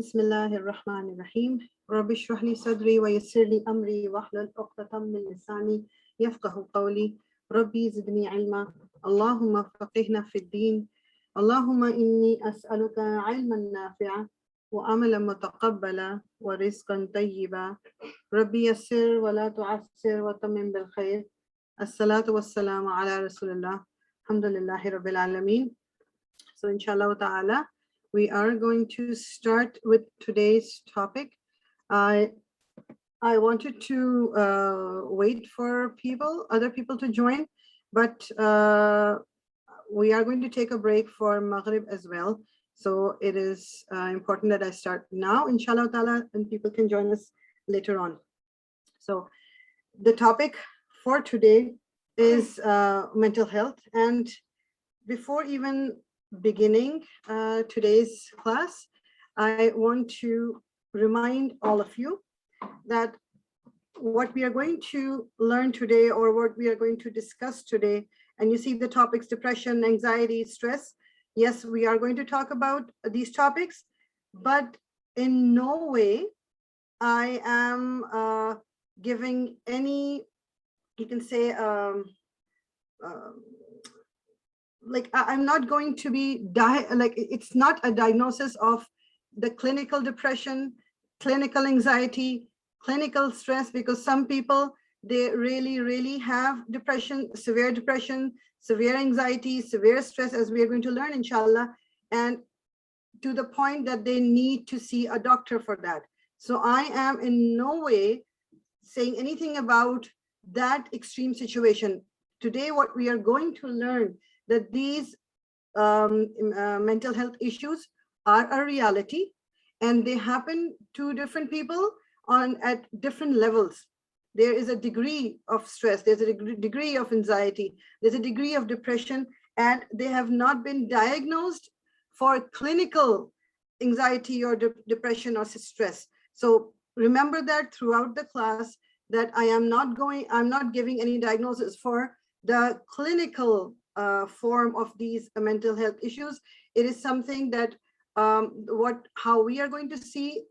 Bismillahir Rahmanir Rahim. Rabbi shrah li sadri wa yassir li amri wahlul 'uqdatam min lisani yafqahu qawli. Rabbi zidni ilma. Allahumma faqihna fid din. Allahumma inni as'aluka ilman nafi'a wa amalan mutaqabbala wa rizqan tayyiba. Rabbi yassir wa la tu'assir wa tammim bil khair. As-salatu was-salamu ala Rasulillah. Alhamdulillahi Rabbil Alameen. So inshallah ta'ala, we are going to start with today's topic. I wanted to wait for other people to join, but we are going to take a break for Maghrib as well. So it is important that I start now, inshallah ta'ala, and people can join us later on. So the topic for today is mental health. And before even beginning today's class, I want to remind all of you that what we are going to learn today, or what we are going to discuss today, and you see the topics: depression, anxiety, stress. Yes, we are going to talk about these topics, but in no way I am giving any, you can say, like I'm not going to be like it's not a diagnosis of the clinical depression, clinical anxiety, clinical stress, because some people, they really have depression, severe anxiety, severe stress, as we are going to learn inshallah, and to the point that they need to see a doctor for that. So I am in no way saying anything about that extreme situation. Today what we are going to learn, that these mental health issues are a reality, and they happen to different people at different levels. There is a degree of stress, there's a degree of anxiety, there's a degree of depression, and they have not been diagnosed for clinical anxiety or depression or stress. So remember that throughout the class, that I'm not giving any diagnosis for the clinical form of these mental health issues. It is something that how we are going to see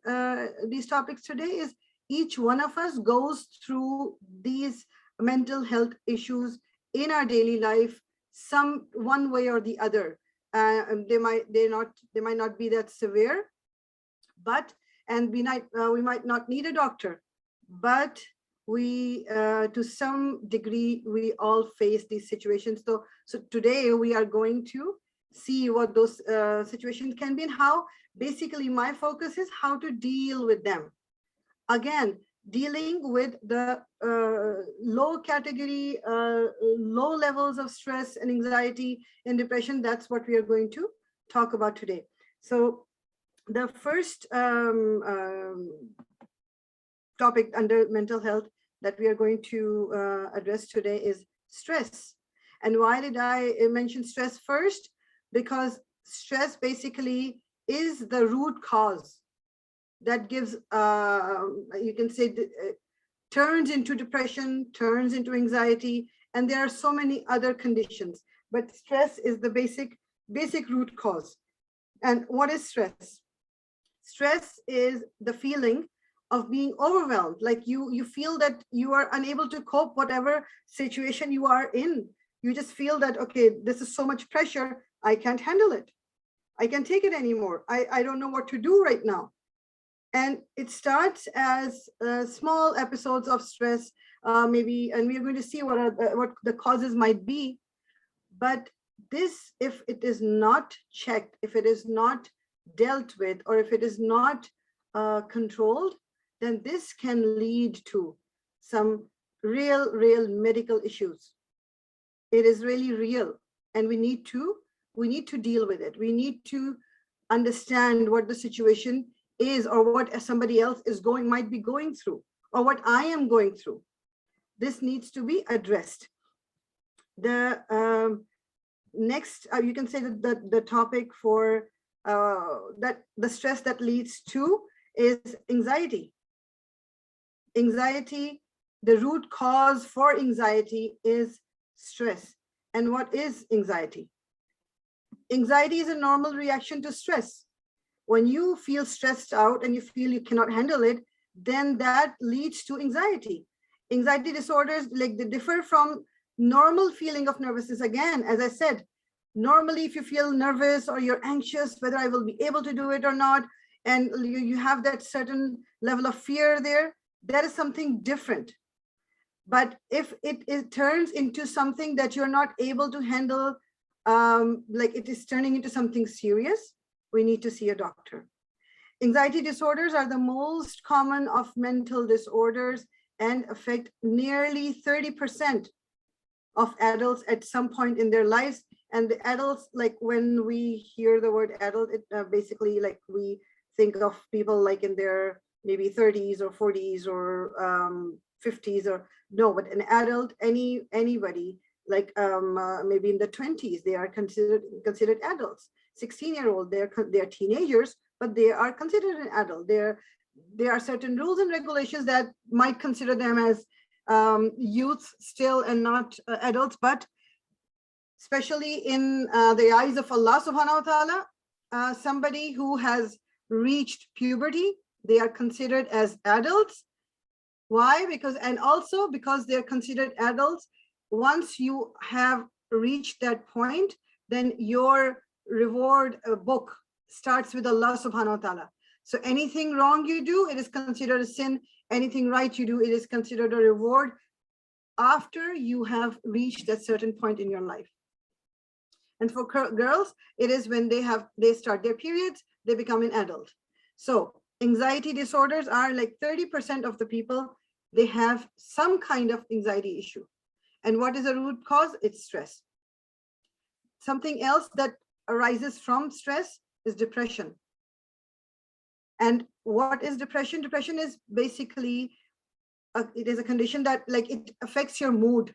these topics today is each one of us goes through these mental health issues in our daily life, some one way or the other. They might not be that severe, but we might not need a doctor, but we to some degree we all face these situations. So today we are going to see what those situations can be, and how basically my focus is how to deal with them. Again, dealing with the low category, low levels of stress and anxiety and depression, that's what we are going to talk about today. So the first topic under mental health that we are going to address today is stress. And why did I mention stress first? Because stress basically is the root cause that gives, you can say, turns into depression, turns into anxiety, and there are so many other conditions. But stress is the basic root cause. And what is stress? Stress is the feeling of being overwhelmed, like you feel that you are unable to cope whatever situation you are in. You just feel that, okay, this is so much pressure, I can't handle it, I can't take it anymore, I don't know what to do right now. And it starts as small episodes of stress, maybe, and we're going to see what the causes might be. But this, if it is not checked, if it is not dealt with, or if it is not controlled, then this can lead to some real medical issues. It is really real, and we need to deal with it. We need to understand what the situation is, or what somebody else might be going through, or what I am going through. This needs to be addressed. The next, you can say that the topic for that the stress that leads to is anxiety. Anxiety, the root cause for anxiety is stress. And what is anxiety? Anxiety is a normal reaction to stress. When you feel stressed out and you feel you cannot handle it, then that leads to anxiety. Anxiety disorders, like, they differ from normal feeling of nervousness. Again, as I said, normally if you feel nervous or you're anxious whether I will be able to do it or not, and you have that certain level of fear there, that is something different. But if it turns into something that you're not able to handle, like it is turning into something serious, we need to see a doctor. Anxiety disorders are the most common of mental disorders and affect nearly 30% of adults at some point in their lives. And the adults, like when we hear the word adult, it basically, like, we think of people like in their maybe 30s or 40s or 50s, or no, but an adult, anybody like maybe in the 20s, they are considered adults. 16-year-old, they're teenagers, but they are considered an adult. There are certain rules and regulations that might consider them as youths still and not adults, but especially in the eyes of Allah subhanahu wa ta'ala, somebody who has reached puberty, they are considered as adults. Why? Because, and also because they're considered adults, once you have reached that point, then your reward book starts with Allah subhanahu wa ta'ala. So anything wrong you do, it is considered a sin. Anything right you do, it is considered a reward after you have reached a certain point in your life. And for girls, it is when they start their periods, they become an adult. So anxiety disorders are like 30% of the people, they have some kind of anxiety issue. And what is the root cause? It's stress. Something else that arises from stress is depression. And what is depression? Depression is basically, it is a condition that, like, it affects your mood.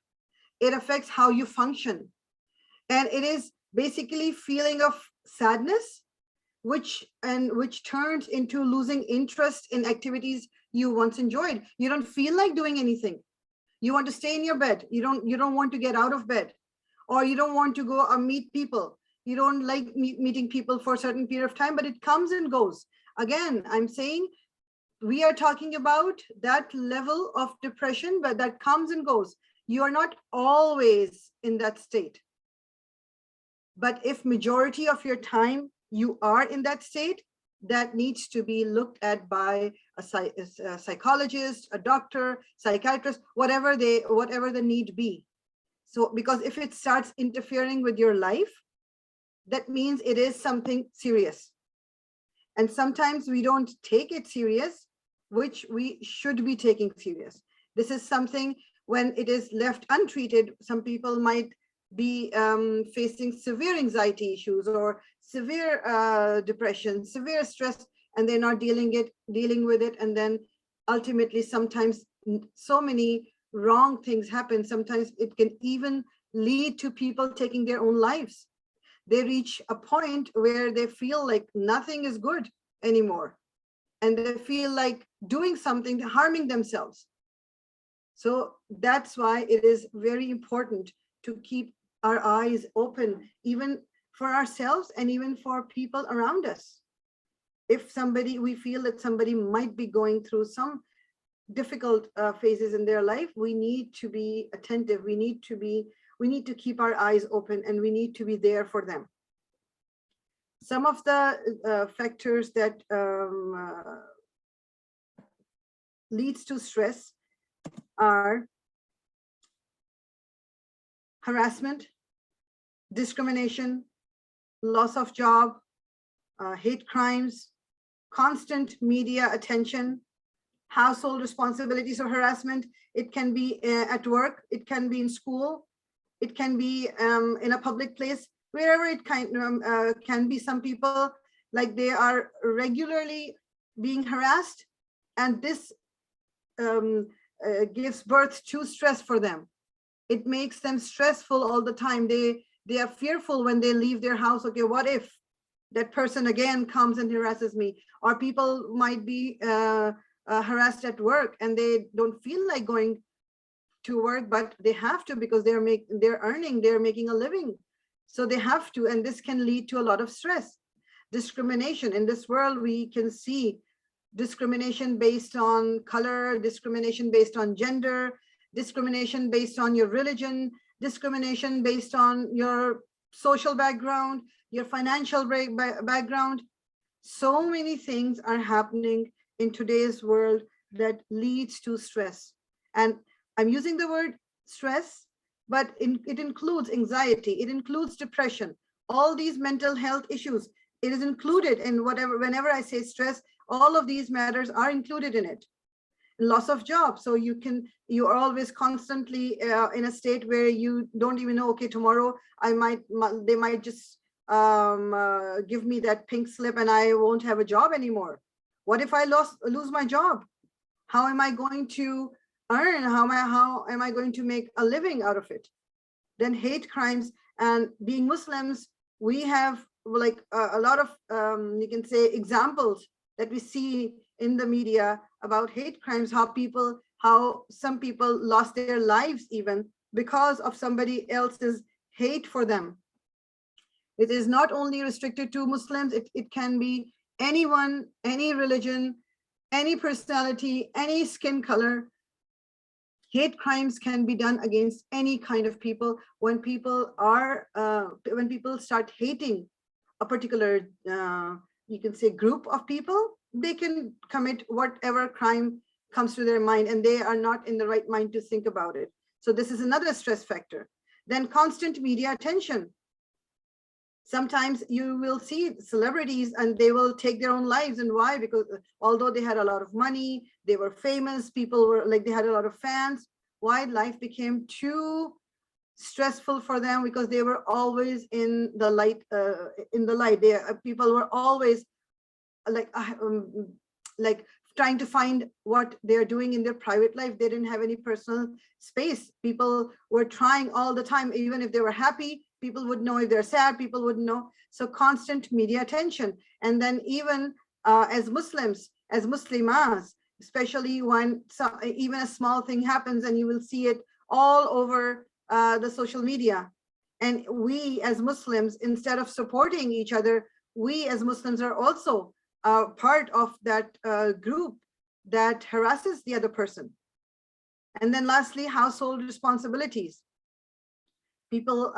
It affects how you function. And it is basically feeling of sadness, which turns into losing interest in activities you once enjoyed. You don't feel like doing anything. You want to stay in your bed. You don't want to get out of bed, or you don't want to go meet people. You don't like meeting people for a certain period of time, but it comes and goes. Again, I'm saying we are talking about that level of depression, but that comes and goes. You are not always in that state. But if majority of your time you are in that state, that needs to be looked at by a psychologist, a doctor, psychiatrist, whatever the need be. So, because if it starts interfering with your life, that means it is something serious. And sometimes we don't take it serious, which we should be taking serious. This is something, when it is left untreated, some people might be facing severe anxiety issues or severe depression, severe stress, and they're not dealing with it. And then ultimately, sometimes so many wrong things happen. Sometimes it can even lead to people taking their own lives. They reach a point where they feel like nothing is good anymore, and they feel like doing something, harming themselves. So that's why it is very important to keep our eyes open, even for ourselves and even for people around us. If we feel that somebody might be going through some difficult phases in their life, we need to be attentive. We need to keep our eyes open, and we need to be there for them. Some of the factors that leads to stress are harassment, discrimination, loss of job, hate crimes, constant media attention, household responsibilities or harassment. It can be at work, it can be in school, it can be in a public place, wherever it can be. Some people, like, they are regularly being harassed, and this gives birth to stress for them. It makes them stressful all the time. They are fearful when they leave their house. Okay, what if that person again comes and harasses me? Or people might be harassed at work, and they don't feel like going to work, but they have to because they're making a living. So they have to, and this can lead to a lot of stress. discrimination. In this world, we can see discrimination based on color, discrimination based on gender, discrimination based on your religion, discrimination based on your social background, your financial background. So many things are happening in today's world that leads to stress. And I'm using the word stress, but it includes anxiety, it includes depression, all these mental health issues. It is included in whenever I say stress, all of these matters are included in it. Loss of job. So you are always constantly in a state where you don't even know, okay, tomorrow they might just give me that pink slip and I won't have a job anymore. What if I lose my job? How am I going to earn? How am I going to make a living out of it? Then hate crimes. And being Muslims, we have like a lot of you can say examples that we see in the media about hate crimes, how some people lost their lives even because of somebody else's hate for them. It is not only restricted to Muslims, it can be anyone, any religion, any personality, any skin color. Hate crimes can be done against any kind of people. When people start hating a particular, you can say, group of people, they can commit whatever crime comes to their mind, and they are not in the right mind to think about it. So this is another stress factor. Then constant media attention. Sometimes you will see celebrities and they will take their own lives. And why? Because although they had a lot of money, they were famous, people were like, they had a lot of fans. Why? Life became too stressful for them because they were always in the light. People were always like trying to find what they're doing in their private life. They didn't have any personal space. People were trying all the time, even if they were happy, people would know. If they're sad, people would know. So constant media attention. And then even as Muslims, as Muslimas, especially when even a small thing happens and you will see it all over the social media. And we as Muslims, instead of supporting each other, we as Muslims are also part of that group that harasses the other person. And then lastly, household responsibilities. People,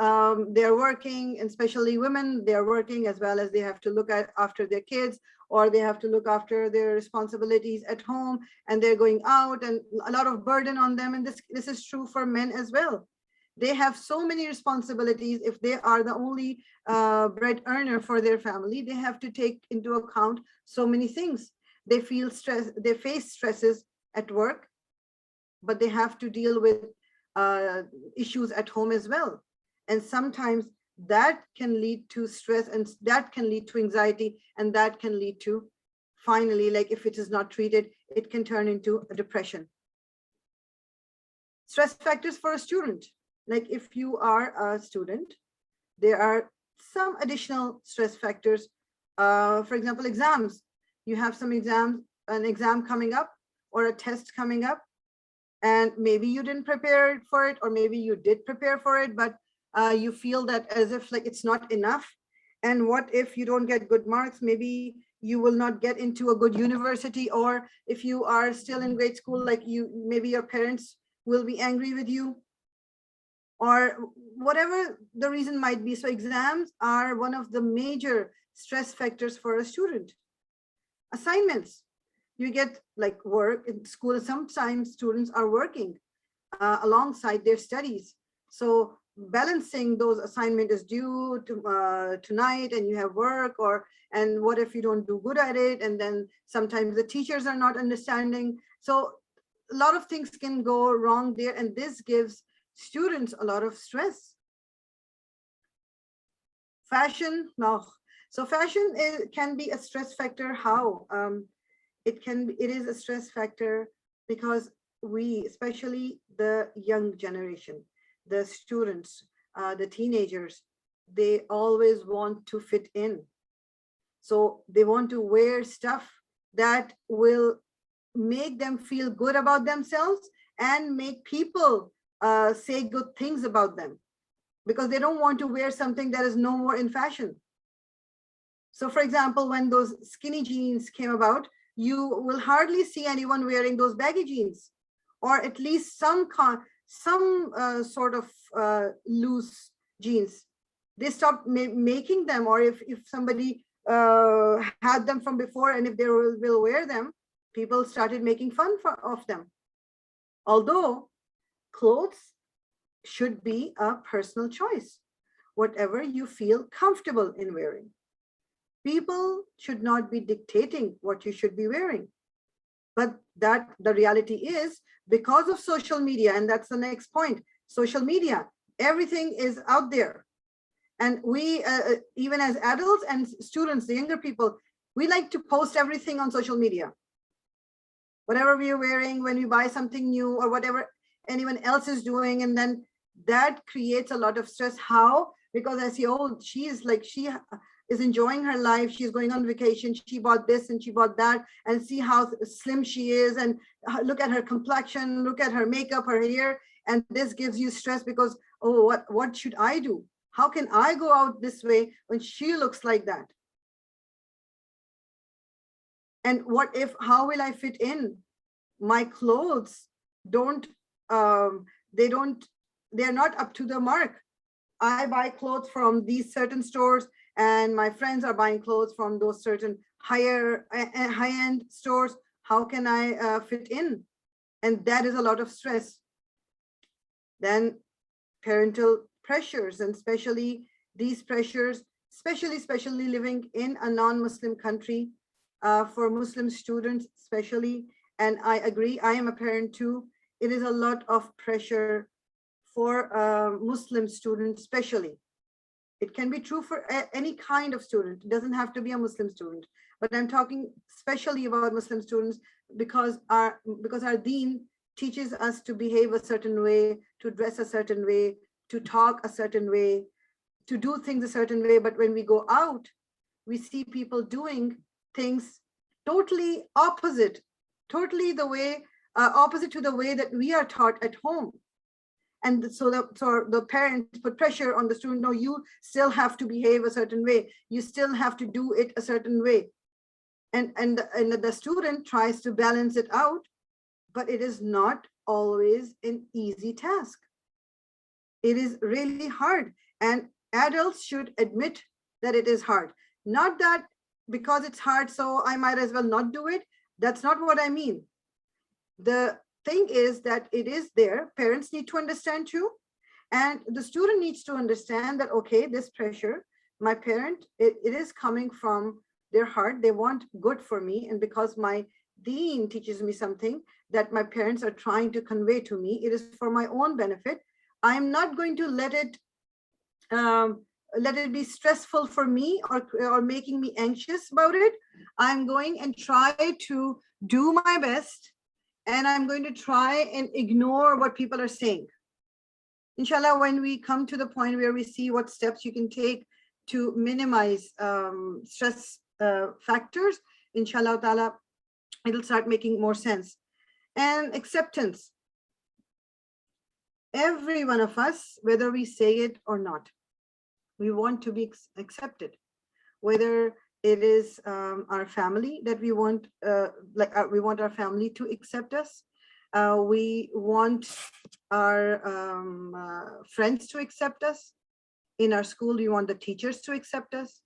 they're working, especially women, they're working as well as they have to look after their kids, or they have to look after their responsibilities at home, and they're going out, and a lot of burden on them. And this is true for men as well. They have so many responsibilities. If they are the only bread earner for their family, they have to take into account so many things. They feel stress, they face stresses at work, but they have to deal with issues at home as well. And sometimes that can lead to stress, and that can lead to anxiety, and that can lead to, finally, like if it is not treated, it can turn into a depression. Stress factors for a student. Like if you are a student, there are some additional stress factors. For example, exams. You have some exams, an exam coming up or a test coming up, and maybe you didn't prepare for it, or maybe you did prepare for it, but you feel that as if like it's not enough. And what if you don't get good marks? Maybe you will not get into a good university, or if you are still in grade school, like maybe your parents will be angry with you, or whatever the reason might be. So exams are one of the major stress factors for a student. Assignments. You get like work in school. Sometimes students are working alongside their studies. So balancing those assignments is due to tonight, and you have work, and what if you don't do good at it? And then sometimes the teachers are not understanding. So a lot of things can go wrong there, and this gives students a lot of stress. Fashion. No. So fashion can be a stress factor. How? It is a stress factor because we, especially the young generation, the students, the teenagers, they always want to fit in. So they want to wear stuff that will make them feel good about themselves and make people say good things about them, because they don't want to wear something that is no more in fashion. So for example, when those skinny jeans came about, you will hardly see anyone wearing those baggy jeans, or at least some sort of loose jeans. They stopped making them, or if somebody had them from before, and if they will wear them, people started making fun of them. Although clothes should be a personal choice, whatever you feel comfortable in wearing. People should not be dictating what you should be wearing. But that the reality is, because of social media, and that's the next point, social media, everything is out there. And we, even as adults and students, the younger people, we like to post everything on social media. Whatever we are wearing, when we buy something new, or whatever anyone else is doing, and then that creates a lot of stress. How? Because I see, oh, she is enjoying her life, she's going on vacation, she bought this and she bought that, and see how slim she is, and look at her complexion, look at her makeup, her hair, and this gives you stress because, oh, what should I do? How can I go out this way when she looks like that? And what if, how will I fit in? My clothes don't, they're not up to the mark. I buy clothes from these certain stores, and my friends are buying clothes from those certain high-end stores. How can I fit in? And that is a lot of stress. Then parental pressures, and especially these pressures, especially living in a non-Muslim country, for Muslim students especially, and I agree, I am a parent too, it is a lot of pressure for Muslim students especially. It can be true for any kind of student. It doesn't have to be a Muslim student, but I'm talking especially about Muslim students because our deen teaches us to behave a certain way, to dress a certain way, to talk a certain way, to do things a certain way. But when we go out, we see people doing things totally opposite, totally the way, opposite to the way that we are taught at home. And so the parents put pressure on the student, no, you still have to behave a certain way. You still have to do it a certain way. And the student tries to balance it out, but it is not always an easy task. It is really hard. And adults should admit that it is hard. Not that because it's hard, so I might as well not do it. That's not what I mean. The thing is that it is there. Parents need to understand too. And the student needs to understand that, okay, this pressure, my parent, it is coming from their heart. They want good for me. And because my deen teaches me something that my parents are trying to convey to me, it is for my own benefit. I'm not going to let it be stressful for me or making me anxious about it. I'm going and try to do my best, and I'm going to try and ignore what people are saying. Inshallah, when we come to the point where we see what steps you can take to minimize stress factors, inshallah ta'ala, it'll start making more sense. And acceptance. Every one of us, whether we say it or not, we want to be accepted. Whether it is our family that we want, we want our family to accept us. We want our friends to accept us. In our school, we want the teachers to accept us.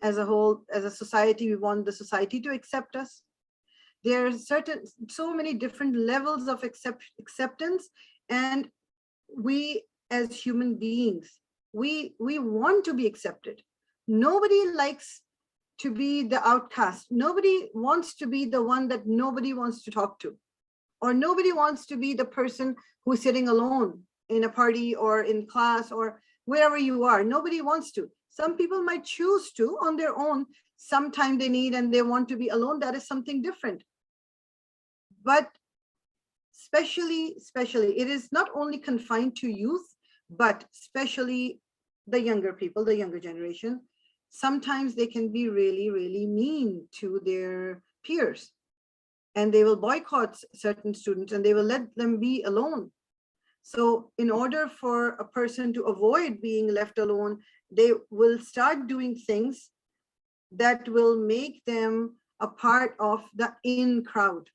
As a whole, as a society, we want the society to accept us. There are so many different levels of acceptance, and we as human beings, we want to be accepted. Nobody likes to be the outcast. Nobody wants to be the one that nobody wants to talk to, or nobody wants to be the person who's sitting alone in a party or in class or wherever you are. Nobody wants to. Some people might choose to on their own. Sometime they need and they want to be alone. That is something different. But especially, it is not only confined to youth, but especially the younger people, the younger generation. Sometimes they can be really, really mean to their peers, and they will boycott certain students and they will let them be alone. So in order for a person to avoid being left alone, they will start doing things that will make them a part of the in crowd.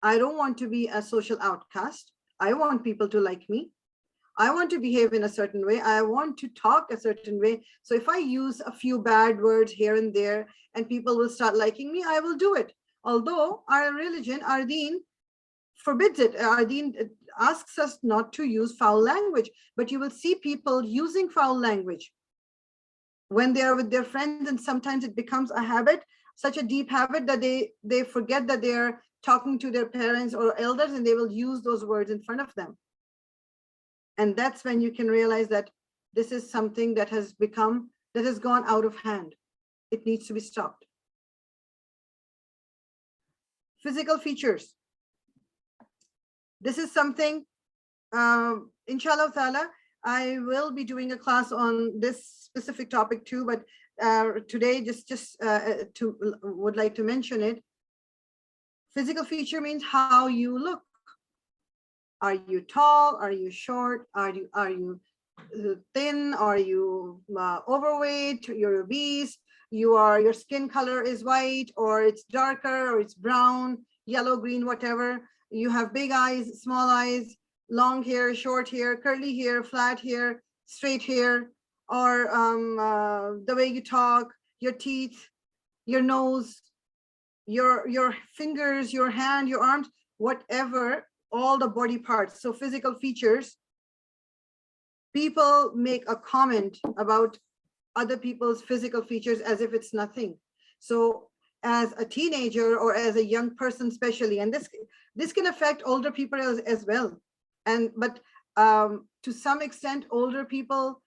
I don't want to be a social outcast. I want people to like me. I want to behave in a certain way. I want to talk a certain way. So if I use a few bad words here and there and people will start liking me, I will do it. Although our religion, our deen, forbids it. Our deen asks us not to use foul language, but you will see people using foul language when they are with their friends, and sometimes it becomes a habit, such a deep habit that they forget that they are talking to their parents or elders, and they will use those words in front of them. And that's when you can realize that this is something that has gone out of hand. It needs to be stopped. Physical features. This is something, inshallah ta'ala, I will be doing a class on this specific topic too, but today would like to mention it. Physical feature means how you look. Are you tall? Are you short? Are you thin? Are you overweight? You're obese? Your skin color is white, or it's darker, or it's brown, yellow, green, whatever. You have big eyes, small eyes, long hair, short hair, curly hair, flat hair, straight hair, or the way you talk, your teeth, your nose, your fingers, your hand, your arms, whatever, all the body parts. So physical features, people make a comment about other people's physical features as if it's nothing. So as a teenager or as a young person especially, and this can affect older people as well. But to some extent, older people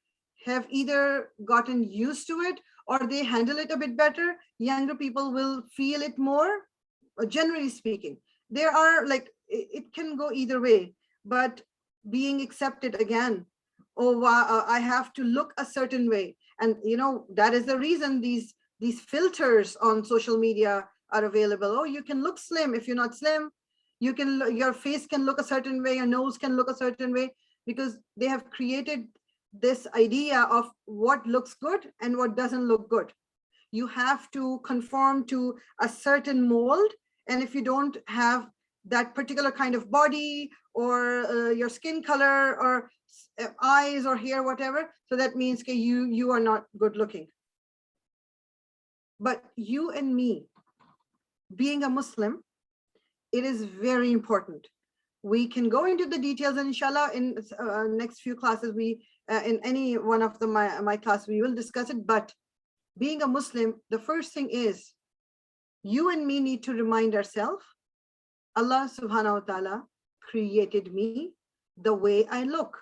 have either gotten used to it or they handle it a bit better. Younger people will feel it more, generally speaking. There are like, it can go either way, but being accepted again. Oh, wow, I have to look a certain way. And that is the reason these filters on social media are available. Oh, you can look slim. If you're not slim, your face can look a certain way, your nose can look a certain way, because they have created this idea of what looks good and what doesn't look good. You have to conform to a certain mold, and if you don't have that particular kind of body or your skin color or eyes or hair, whatever, so that means you are not good looking. But you and me, being a Muslim, it is very important. We can go into the details, and inshallah in next few classes, in any one of my class, we will discuss it. But being a Muslim, the first thing is, you and me need to remind ourselves, Allah subhanahu wa ta'ala created me the way I look.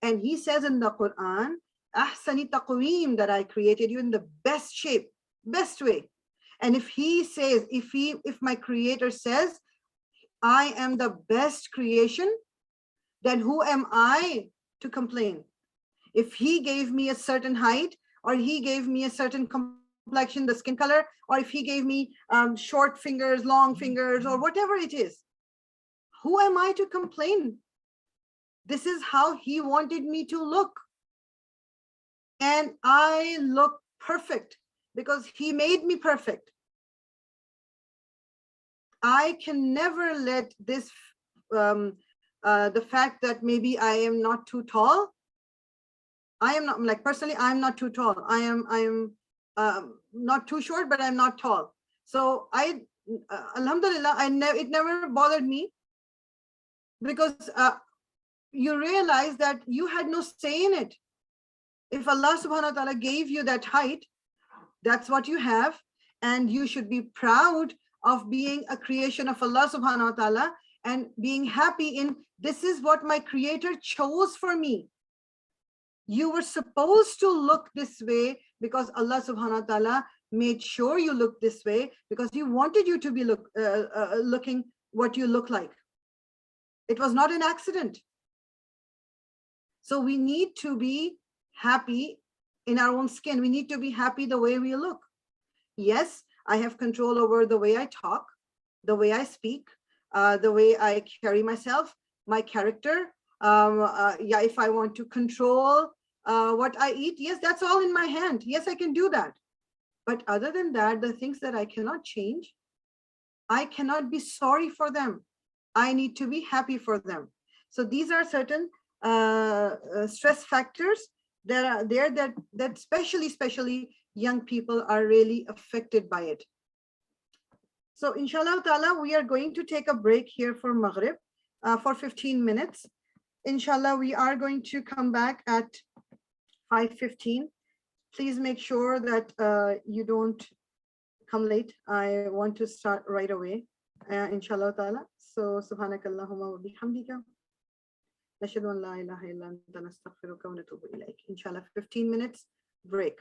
And he says in the Quran, ahsani taqweem, that I created you in the best shape, best way. And if he says, if my creator says, I am the best creation, then who am I to complain? If he gave me a certain height, or he gave me a certain complexion, the skin color, or if he gave me short fingers, long fingers, or whatever it is, who am I to complain? This is how he wanted me to look. And I look perfect because he made me perfect. I can never let this, the fact that maybe I am not too tall. I am not, like, personally, I'm not too tall. I am not too short, but I'm not tall. So alhamdulillah, it never bothered me, because you realize that you had no say in it. If Allah subhanahu wa ta'ala gave you that height, that's what you have, and you should be proud of being a creation of Allah subhanahu wa ta'ala and being happy in, this is what my creator chose for me. You were supposed to look this way because Allah subhanahu wa ta'ala made sure you look this way, because he wanted you to be looking what you look like. It was not an accident. So we need to be happy in our own skin. We need to be happy the way we look. Yes, I have control over the way I talk, the way I speak, the way I carry myself, my character. If I want to control what I eat, yes, that's all in my hand. Yes, I can do that. But other than that, the things that I cannot change, I cannot be sorry for them. I need to be happy for them. So these are certain stress factors that are there that especially young people are really affected by it. So inshallah ta'ala, we are going to take a break here for Maghrib for 15 minutes. Inshallah, we are going to come back at 5:15. Please make sure that you don't come late. I want to start right away, inshallah ta'ala. So subhanakallahumma wa bihamdika. Nashhadu an la ilaha illa anta nastaghfiruka wa natubu ilayk. Inshallah, 15 minutes break.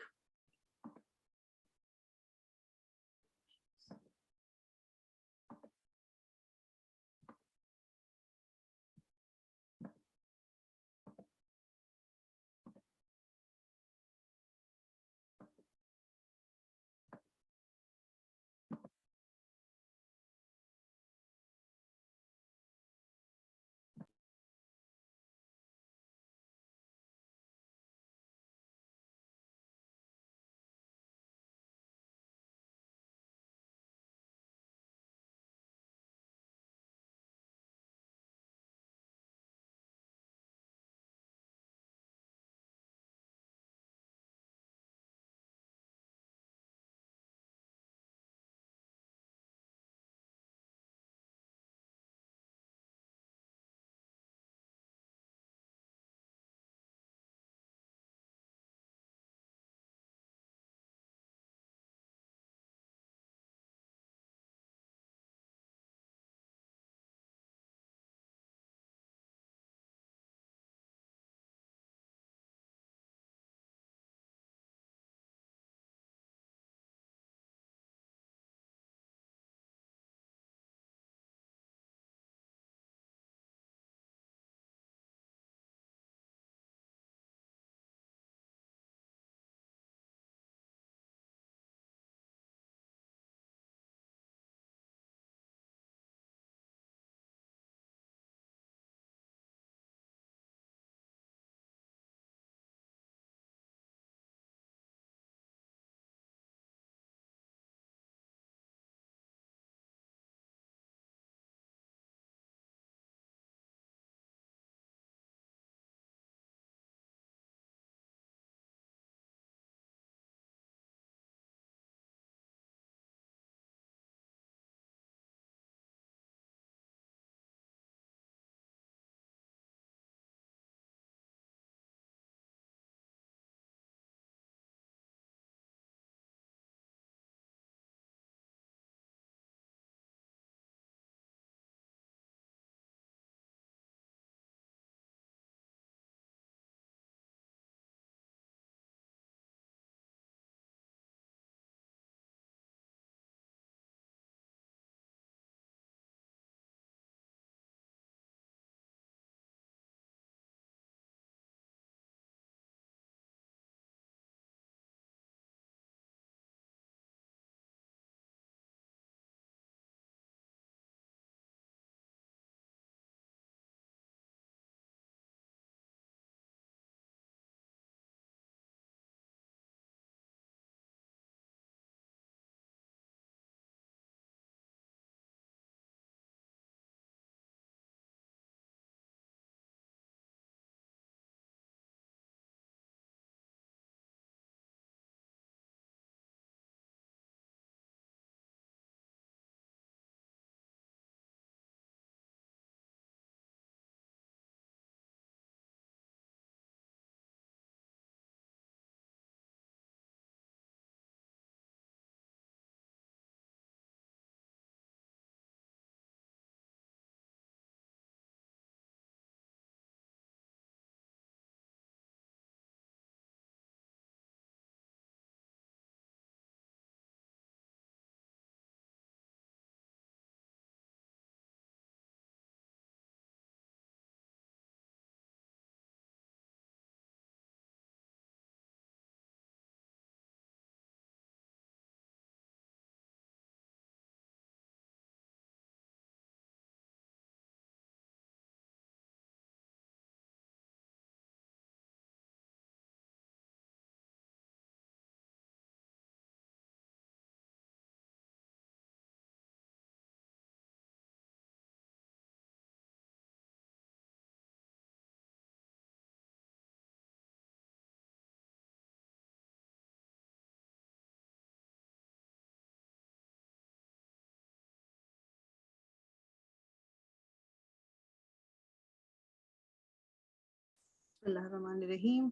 Bismillahirrahmanirrahim.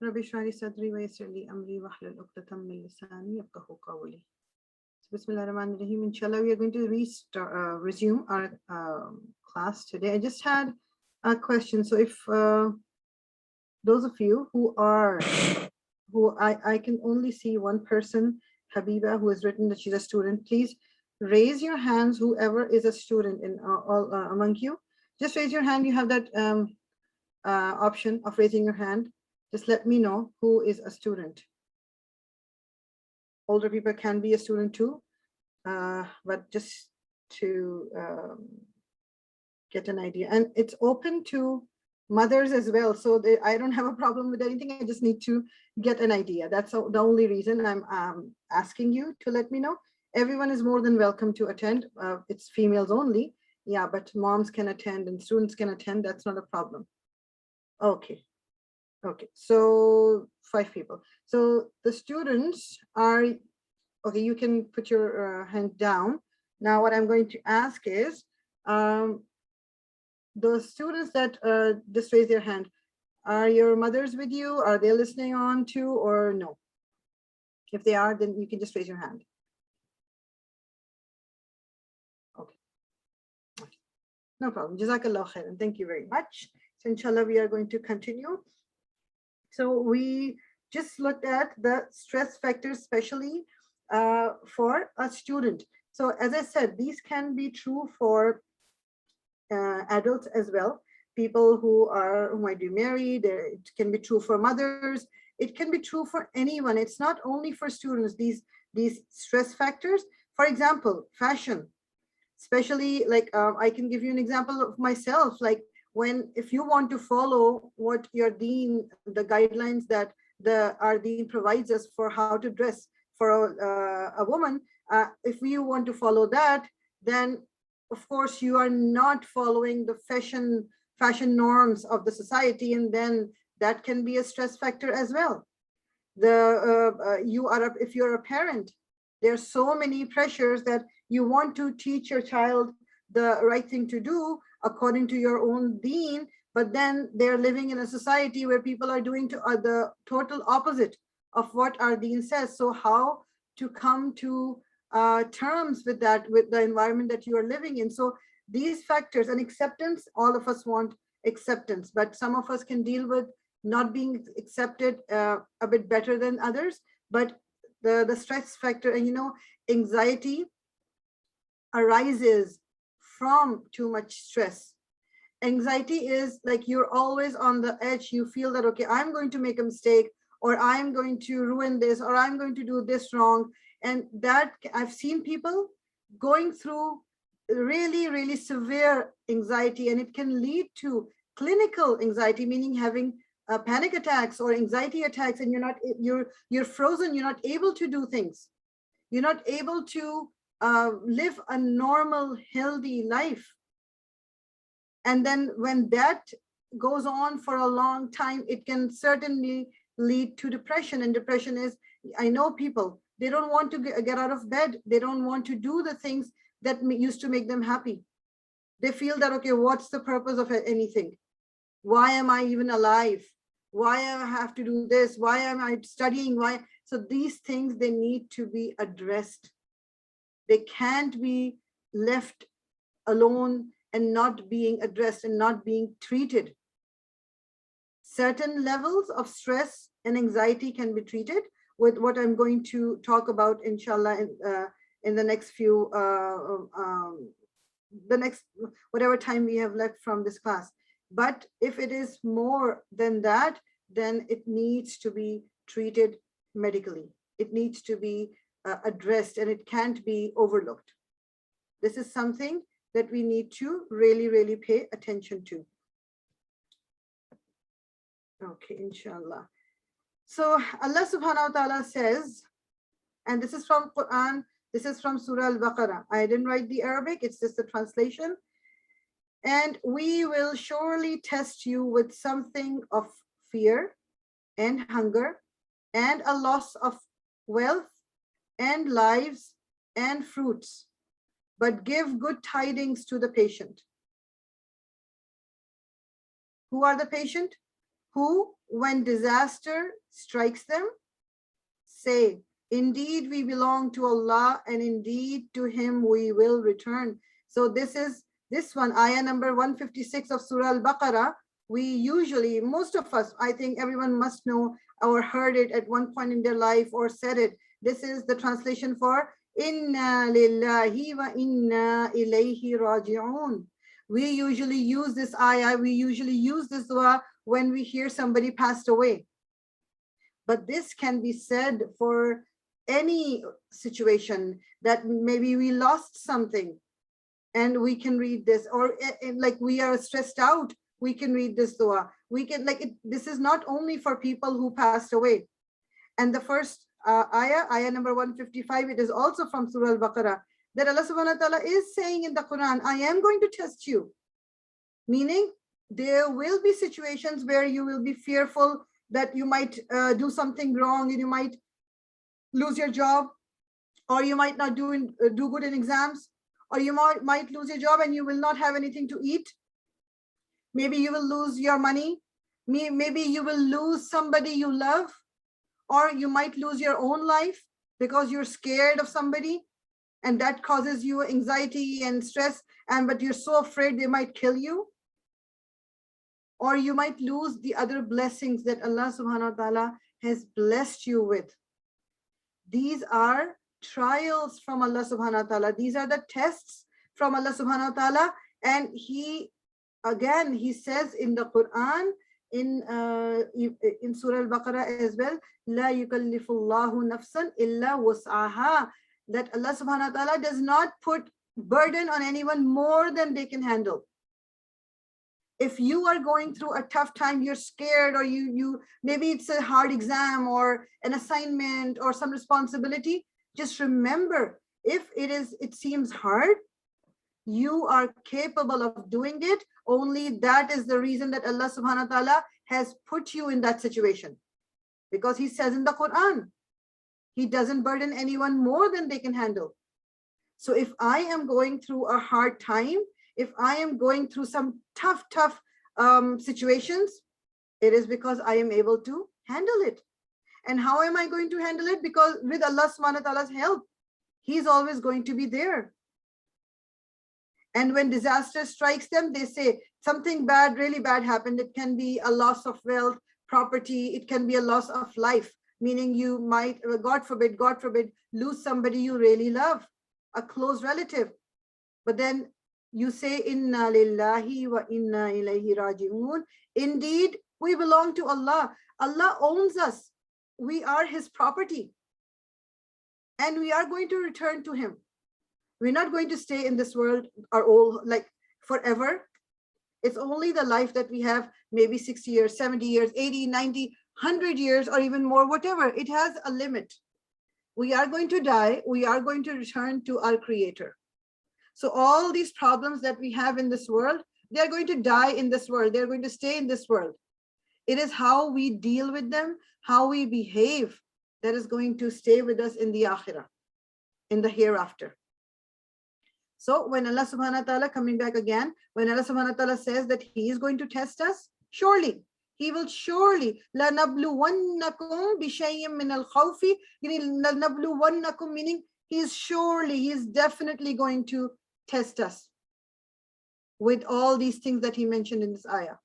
Rabbi shrah li sadri wa yassir li amri wahlul 'uqdatam min lisani yafqahu qawli. Bismillahirrahmanirrahim. Inshallah, we are going to resume our class today. I just had a question. So if those of you who I can only see one person, Habiba, who has written that she's a student, please raise your hands, whoever is a student in all among you. Just raise your hand. You have that option of raising your hand. Just let me know who is a student. Older people can be a student too, but just to get an idea. And it's open to mothers as well. So I don't have a problem with anything. I just need to get an idea. That's the only reason I'm asking you to let me know. Everyone is more than welcome to attend. It's females only. Yeah, but moms can attend and students can attend. That's not a problem. Okay. Okay, so 5 people. So the students are, okay, you can put your hand down. Now what I'm going to ask is, the students that just raise their hand, are your mothers with you? Are they listening on too, or no? If they are, then you can just raise your hand. Okay. Okay. No problem. Jazakallah khairan. Thank you very much. So inshallah, we are going to continue. So we just looked at the stress factors, especially for a student. So as I said, these can be true for adults as well. People who might be married, it can be true for mothers. It can be true for anyone. It's not only for students, these stress factors. For example, fashion, especially like I can give you an example of myself. Like if you want to follow what your deen, the guidelines that our deen provides us for how to dress for a woman, if you want to follow that, then of course you are not following the fashion norms of the society, and then that can be a stress factor as well. If you're a parent, there are so many pressures that you want to teach your child the right thing to do according to your own deen, but then they're living in a society where people are doing the total opposite of what our deen says. So how to come to terms with that, with the environment that you are living in? So these factors and acceptance, all of us want acceptance, but some of us can deal with not being accepted a bit better than others. But the stress factor, and anxiety arises from too much stress. Anxiety is like you're always on the edge. You feel that, okay, I'm going to make a mistake, or I'm going to ruin this, or I'm going to do this wrong. And that I've seen people going through really, really severe anxiety, and it can lead to clinical anxiety, meaning having panic attacks or anxiety attacks, and you're frozen. You're not able to do things. You're not able to live a normal, healthy life. And then when that goes on for a long time, it can certainly lead to depression. And depression is, I know people, they don't want to get out of bed. They don't want to do the things that used to make them happy. They feel that, okay, what's the purpose of anything? Why am I even alive? Why I have to do this? Why am I studying? Why? So these things, they need to be addressed. They can't be left alone and not being addressed and not being treated. Certain levels of stress and anxiety can be treated with what I'm going to talk about, inshallah, in the next few, whatever time we have left from this class. But if it is more than that, then it needs to be treated medically. It needs to be addressed, and it can't be overlooked. This is something that we need to really, really pay attention to. Okay, inshallah. So Allah subhanahu wa ta'ala says, and this is from Quran, this is from Surah Al-Baqarah. I didn't write the Arabic, it's just the translation. And we will surely test you with something of fear and hunger and a loss of wealth and lives and fruits, but give good tidings to the patient. Who are the patient? who, when disaster strikes them, say, indeed we belong to Allah and indeed to him we will return. So this one, ayah number 156 of Surah Al-Baqarah. We usually, most of us, I think everyone must know or heard it at one point in their life or said it. This is the translation for Inna lillahi wa inna ilayhi raji'un. We usually use this ayah, we usually use this dua when we hear somebody passed away. But this can be said for any situation, that maybe we lost something and we can read this, or like we are stressed out, we can read this dua. We can, like, this is not only for people who passed away. And the first ayah number 155, it is also from Surah Al-Baqarah, that Allah subhanahu wa ta'ala is saying in the Quran, I am going to test you. Meaning there will be situations where you will be fearful that you might do something wrong and you might lose your job, or you might not do good in exams, or you might lose your job and you will not have anything to eat. Maybe you will lose your money. Maybe you will lose somebody you love, or you might lose your own life because you're scared of somebody and that causes you anxiety and stress, but you're so afraid they might kill you. Or you might lose the other blessings that Allah subhanahu wa ta'ala has blessed you with. These are trials from Allah subhanahu wa ta'ala. These are the tests from Allah subhanahu wa ta'ala. And he says in the Quran, in Surah Al-Baqarah as well, La yukallifullahu nafsan illa wus'aha, that Allah subhanahu wa ta'ala does not put burden on anyone more than they can handle. If you are going through a tough time, you're scared, or you maybe it's a hard exam or an assignment or some responsibility, just remember, if it seems hard, you are capable of doing it. Only that is the reason that Allah subhanahu wa ta'ala has put you in that situation. Because he says in the Quran, he doesn't burden anyone more than they can handle. So if I am going through a hard time, if I am going through some tough situations, it is because I am able to handle it. And how am I going to handle it? Because with Allah subhanahu wa ta'ala's help, he's always going to be there. And when disaster strikes them, they say something bad, really bad happened. It can be a loss of wealth, property. It can be a loss of life, meaning you might, God forbid, lose somebody you really love, a close relative. But then you say, Inna lillahi wa inna ilayhi raji'un. Indeed, we belong to Allah. Allah owns us. We are his property. And we are going to return to him. We're not going to stay in this world our whole, like forever. It's only the life that we have, maybe 60 years, 70 years, 80, 90, 100 years, or even more, whatever. It has a limit. We are going to die. We are going to return to our Creator. So all these problems that we have in this world, they're going to die in this world. They're going to stay in this world. It is how we deal with them, how we behave, that is going to stay with us in the Akhirah, in the hereafter. So when Allah subhanahu wa ta'ala, coming back again, when Allah subhanahu wa ta'ala says that he is going to test us, surely, he will surely, لَنَبْلُوَنَّكُمْ بِشَيْءٍ مِّنَ الْخَوْفِ, لَنَبْلُوَنَّكُمْ, meaning he is definitely going to test us with all these things that he mentioned in this ayah.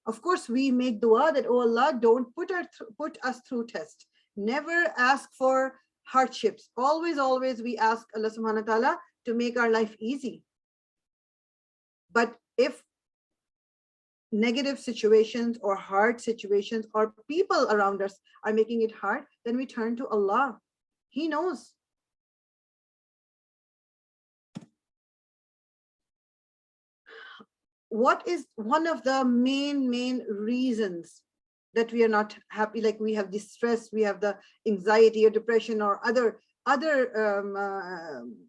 Of course, we make dua that, oh Allah, don't put us through test. Never ask for hardships. Always we ask Allah subhanahu wa ta'ala to make our life easy. But if negative situations or hard situations or people around us are making it hard, then we turn to Allah. He knows. What is one of the main reasons that we are not happy? Like we have distress, we have the anxiety or depression or other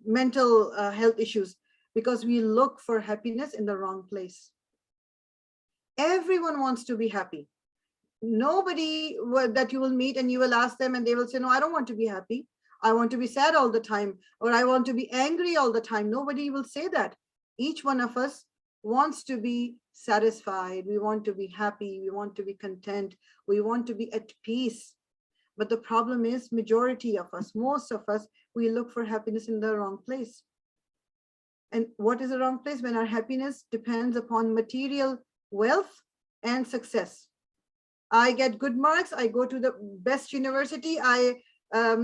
mental health issues, because we look for happiness in the wrong place. Everyone wants to be happy. Nobody that you will meet and you will ask them and they will say, no, I don't want to be happy. I want to be sad all the time, or I want to be angry all the time. Nobody will say that. Each one of us wants to be satisfied. We want to be happy. We want to be content. We want to be at peace. But the problem is, majority of us, most of us, we look for happiness in the wrong place. And what is the wrong place? When our happiness depends upon material wealth and success. I get good marks, I go to the best university, I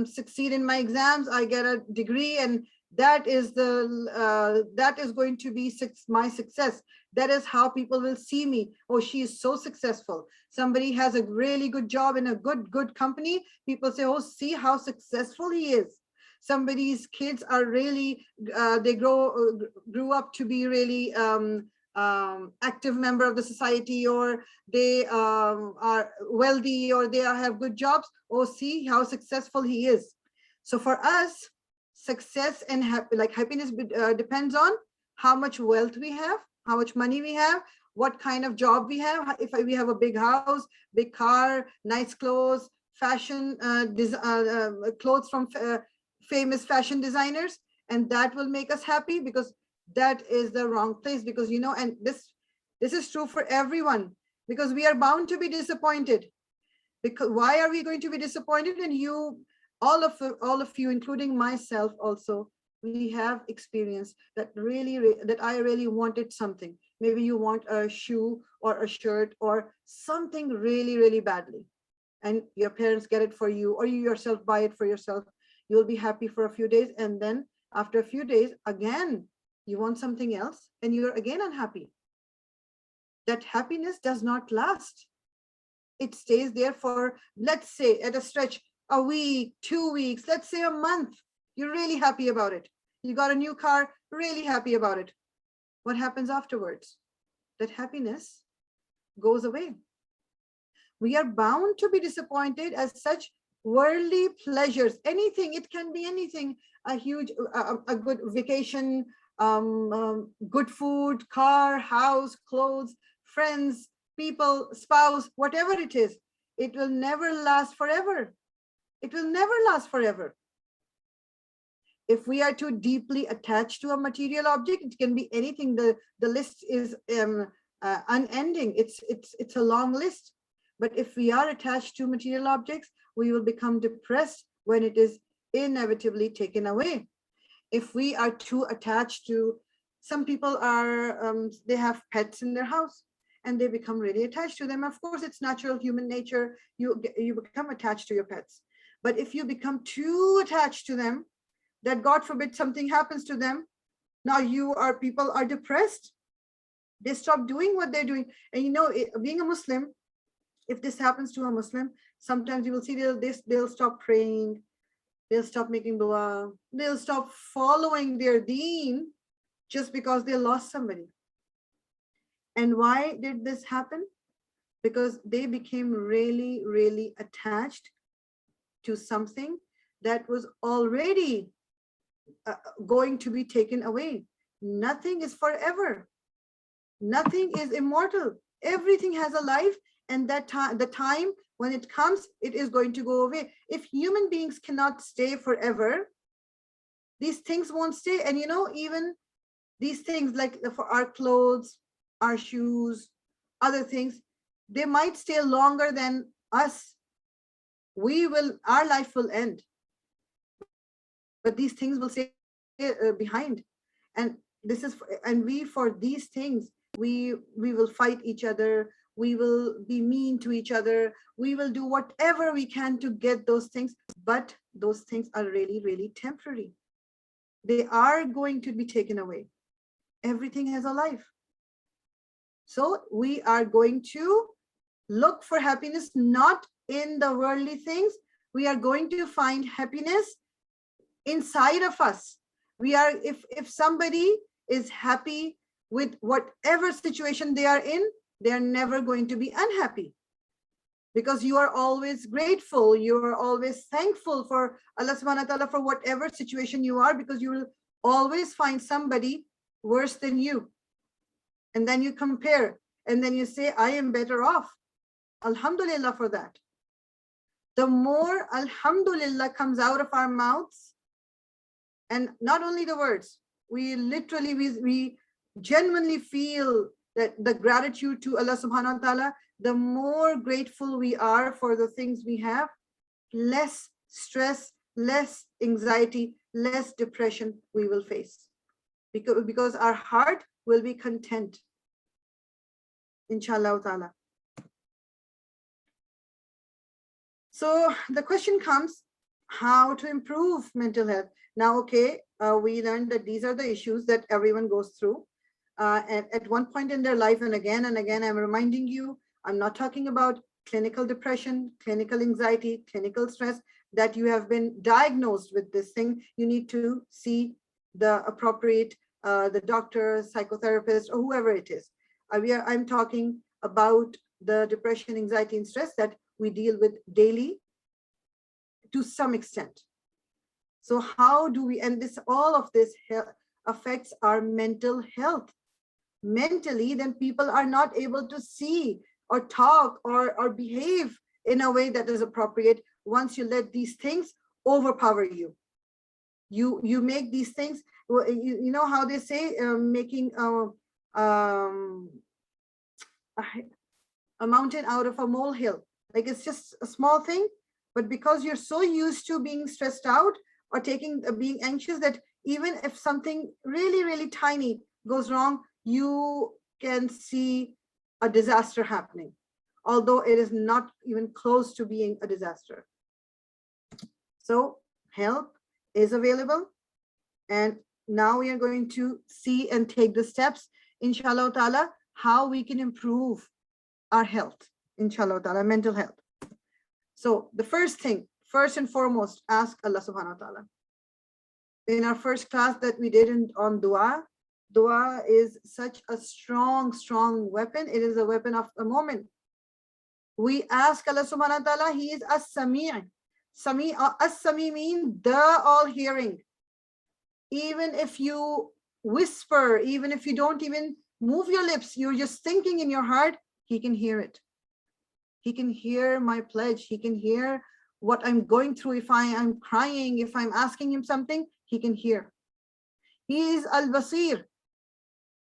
succeed in my exams, I get a degree, and that is going to be my success. That is how people will see me. Oh, she is so successful. Somebody has a really good job in a good company. People say, oh, see how successful he is. Somebody's kids are really, they grew up to be really active member of the society, or they are wealthy, or they have good jobs. Oh, see how successful he is. So for us, success and happiness depends on how much wealth we have, how much money we have, what kind of job we have. If we have a big house, big car, nice clothes, fashion clothes from famous fashion designers, and that will make us happy, because that is the wrong place. Because, you know, and this is true for everyone, because we are bound to be disappointed. Because why are we going to be disappointed? And you, all of you, including myself also, we have experienced that that I really wanted something. Maybe you want a shoe or a shirt or something really badly, and your parents get it for you, or you yourself buy it for yourself. You'll be happy for a few days, and then after a few days, again, you want something else, and you're again unhappy. That happiness does not last. It stays there for, let's say, at a stretch, a week, 2 weeks, let's say a month. You're really happy about it. You got a new car, really happy about it. What happens afterwards? That happiness goes away. We are bound to be disappointed as such worldly pleasures. Anything, it can be anything, a good vacation, good food, car, house, clothes, friends, people, spouse, whatever it is, it will never last forever. It will never last forever. If we are too deeply attached to a material object, it can be anything. The list is unending. It's a long list. But if we are attached to material objects, we will become depressed when it is inevitably taken away. If we are too attached to, some people are, they have pets in their house and they become really attached to them. Of course, it's natural human nature. You become attached to your pets. But if you become too attached to them, that God forbid something happens to them, now people are depressed. They stop doing what they're doing. And you know, being a Muslim, if this happens to a Muslim, sometimes you will see they'll stop praying, they'll stop making dua, they'll stop following their deen just because they lost somebody. And why did this happen? Because they became really attached to something that was already going to be taken away. Nothing is forever. Nothing is immortal. Everything has a life, and that the time when it comes, it is going to go away. If human beings cannot stay forever, these things won't stay. And you know, even these things like for our clothes, our shoes, other things, they might stay longer than us. Our life will end, but these things will stay behind. And for these things, we will fight each other. We will be mean to each other. We will do whatever we can to get those things, but those things are really temporary. They are going to be taken away. Everything has a life. So we are going to look for happiness not in the worldly things. We are going to find happiness inside of us. If somebody is happy with whatever situation they are in, they are never going to be unhappy, because you are always grateful. You are always thankful for Allah subhanahu wa ta'ala for whatever situation you are, because you will always find somebody worse than you. And then you compare, and then you say, I am better off. Alhamdulillah for that. The more Alhamdulillah comes out of our mouths, and not only the words, we literally, we genuinely feel that the gratitude to Allah subhanahu wa ta'ala, the more grateful we are for the things we have, less stress, less anxiety, less depression we will face. Because our heart will be content, inshallah ta'ala. So the question comes, how to improve mental health? Now, okay, we learned that these are the issues that everyone goes through at one point in their life. And again, I'm reminding you, I'm not talking about clinical depression, clinical anxiety, clinical stress, that you have been diagnosed with this thing. You need to see the appropriate, the doctor, psychotherapist, or whoever it is. I'm talking about the depression, anxiety, and stress that we deal with daily to some extent. So how do we, and this, all of this affects our mental health. Mentally, then people are not able to see or talk or behave in a way that is appropriate once you let these things overpower you. You make these things, you know how they say, making a mountain out of a molehill. Like, it's just a small thing, but because you're so used to being stressed out or being anxious, that even if something really, really tiny goes wrong, you can see a disaster happening, although it is not even close to being a disaster. So help is available. And now we are going to see and take the steps, inshallah ta'ala, how we can improve our health, inshallah ta'ala, mental health. So the first thing, first and foremost, ask Allah subhanahu wa ta'ala. In our first class that we did on dua, dua is such a strong, strong weapon. It is a weapon of a moment. We ask Allah subhanahu wa ta'ala, He is as-Sami'. As-Sami' means the all-hearing. Even if you whisper, even if you don't even move your lips, you're just thinking in your heart, He can hear it. He can hear my pledge. He can hear what I'm going through. If I am crying, if I'm asking Him something, He can hear. He is Al-Basir.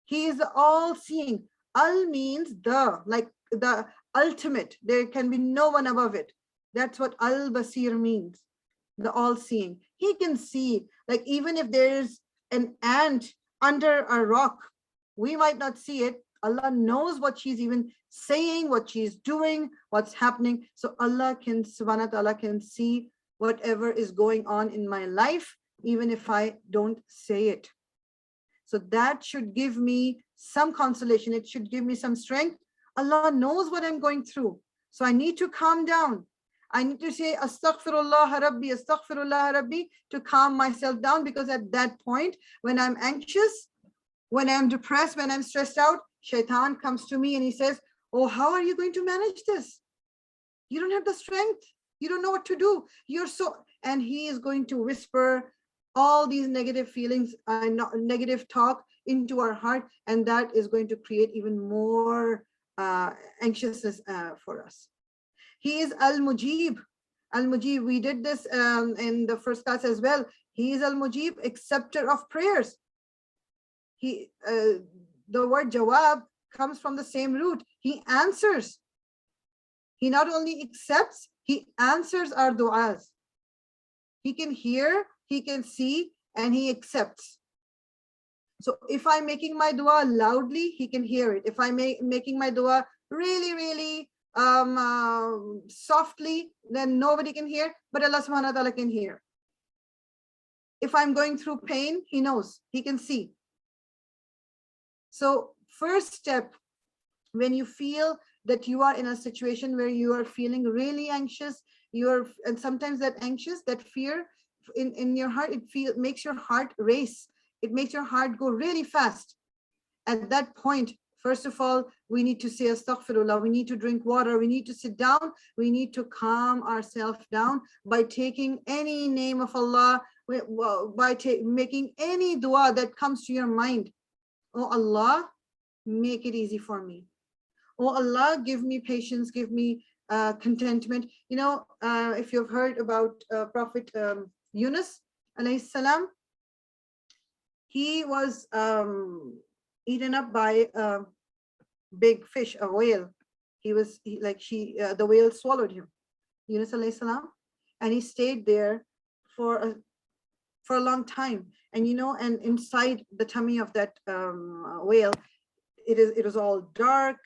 He is all-seeing. Al means the, like the ultimate. There can be no one above it. That's what Al-Basir means, the all-seeing. He can see, like, even if there's an ant under a rock, we might not see it. Allah knows what she's even saying, what she's doing, what's happening. So Allah can, subhanahu wa ta'ala, can see whatever is going on in my life, even if I don't say it. So that should give me some consolation. It should give me some strength. Allah knows what I'm going through. So I need to calm down. I need to say, Astaghfirullah Rabbi, Astaghfirullah Rabbi, to calm myself down, because at that point, when I'm anxious, when I'm depressed, when I'm stressed out, Shaitan comes to me and he says, oh, how are you going to manage this? You don't have the strength. You don't know what to do. You're so, and he is going to whisper all these negative feelings and negative talk into our heart, and that is going to create even more anxiousness for us. He is Al-Mujib. Al-Mujib, we did this in the first class as well. He is Al-Mujib, acceptor of prayers. He, the word Jawab comes from the same root. He answers. He not only accepts, he answers our du'as. He can hear, he can see, and he accepts. So if I'm making my dua loudly, he can hear it. If I'm making my dua really, really softly, then nobody can hear, but Allah subhanahu wa ta'ala can hear. If I'm going through pain, he knows, he can see. So first step, when you feel that you are in a situation where you are feeling really anxious, and sometimes that anxious, that fear in your heart, it makes your heart race. It makes your heart go really fast. At that point, first of all, we need to say astaghfirullah. We need to drink water. We need to sit down. We need to calm ourselves down by taking any name of Allah, by making any dua that comes to your mind. Oh Allah, make it easy for me. Oh Allah, give me patience, give me contentment. You know, if you've heard about Prophet Yunus alayhi salam, he was eaten up by a big fish, a whale. The whale swallowed him, Yunus alayhi salam, and he stayed there for a long time. And and inside the tummy of that whale, it was all dark.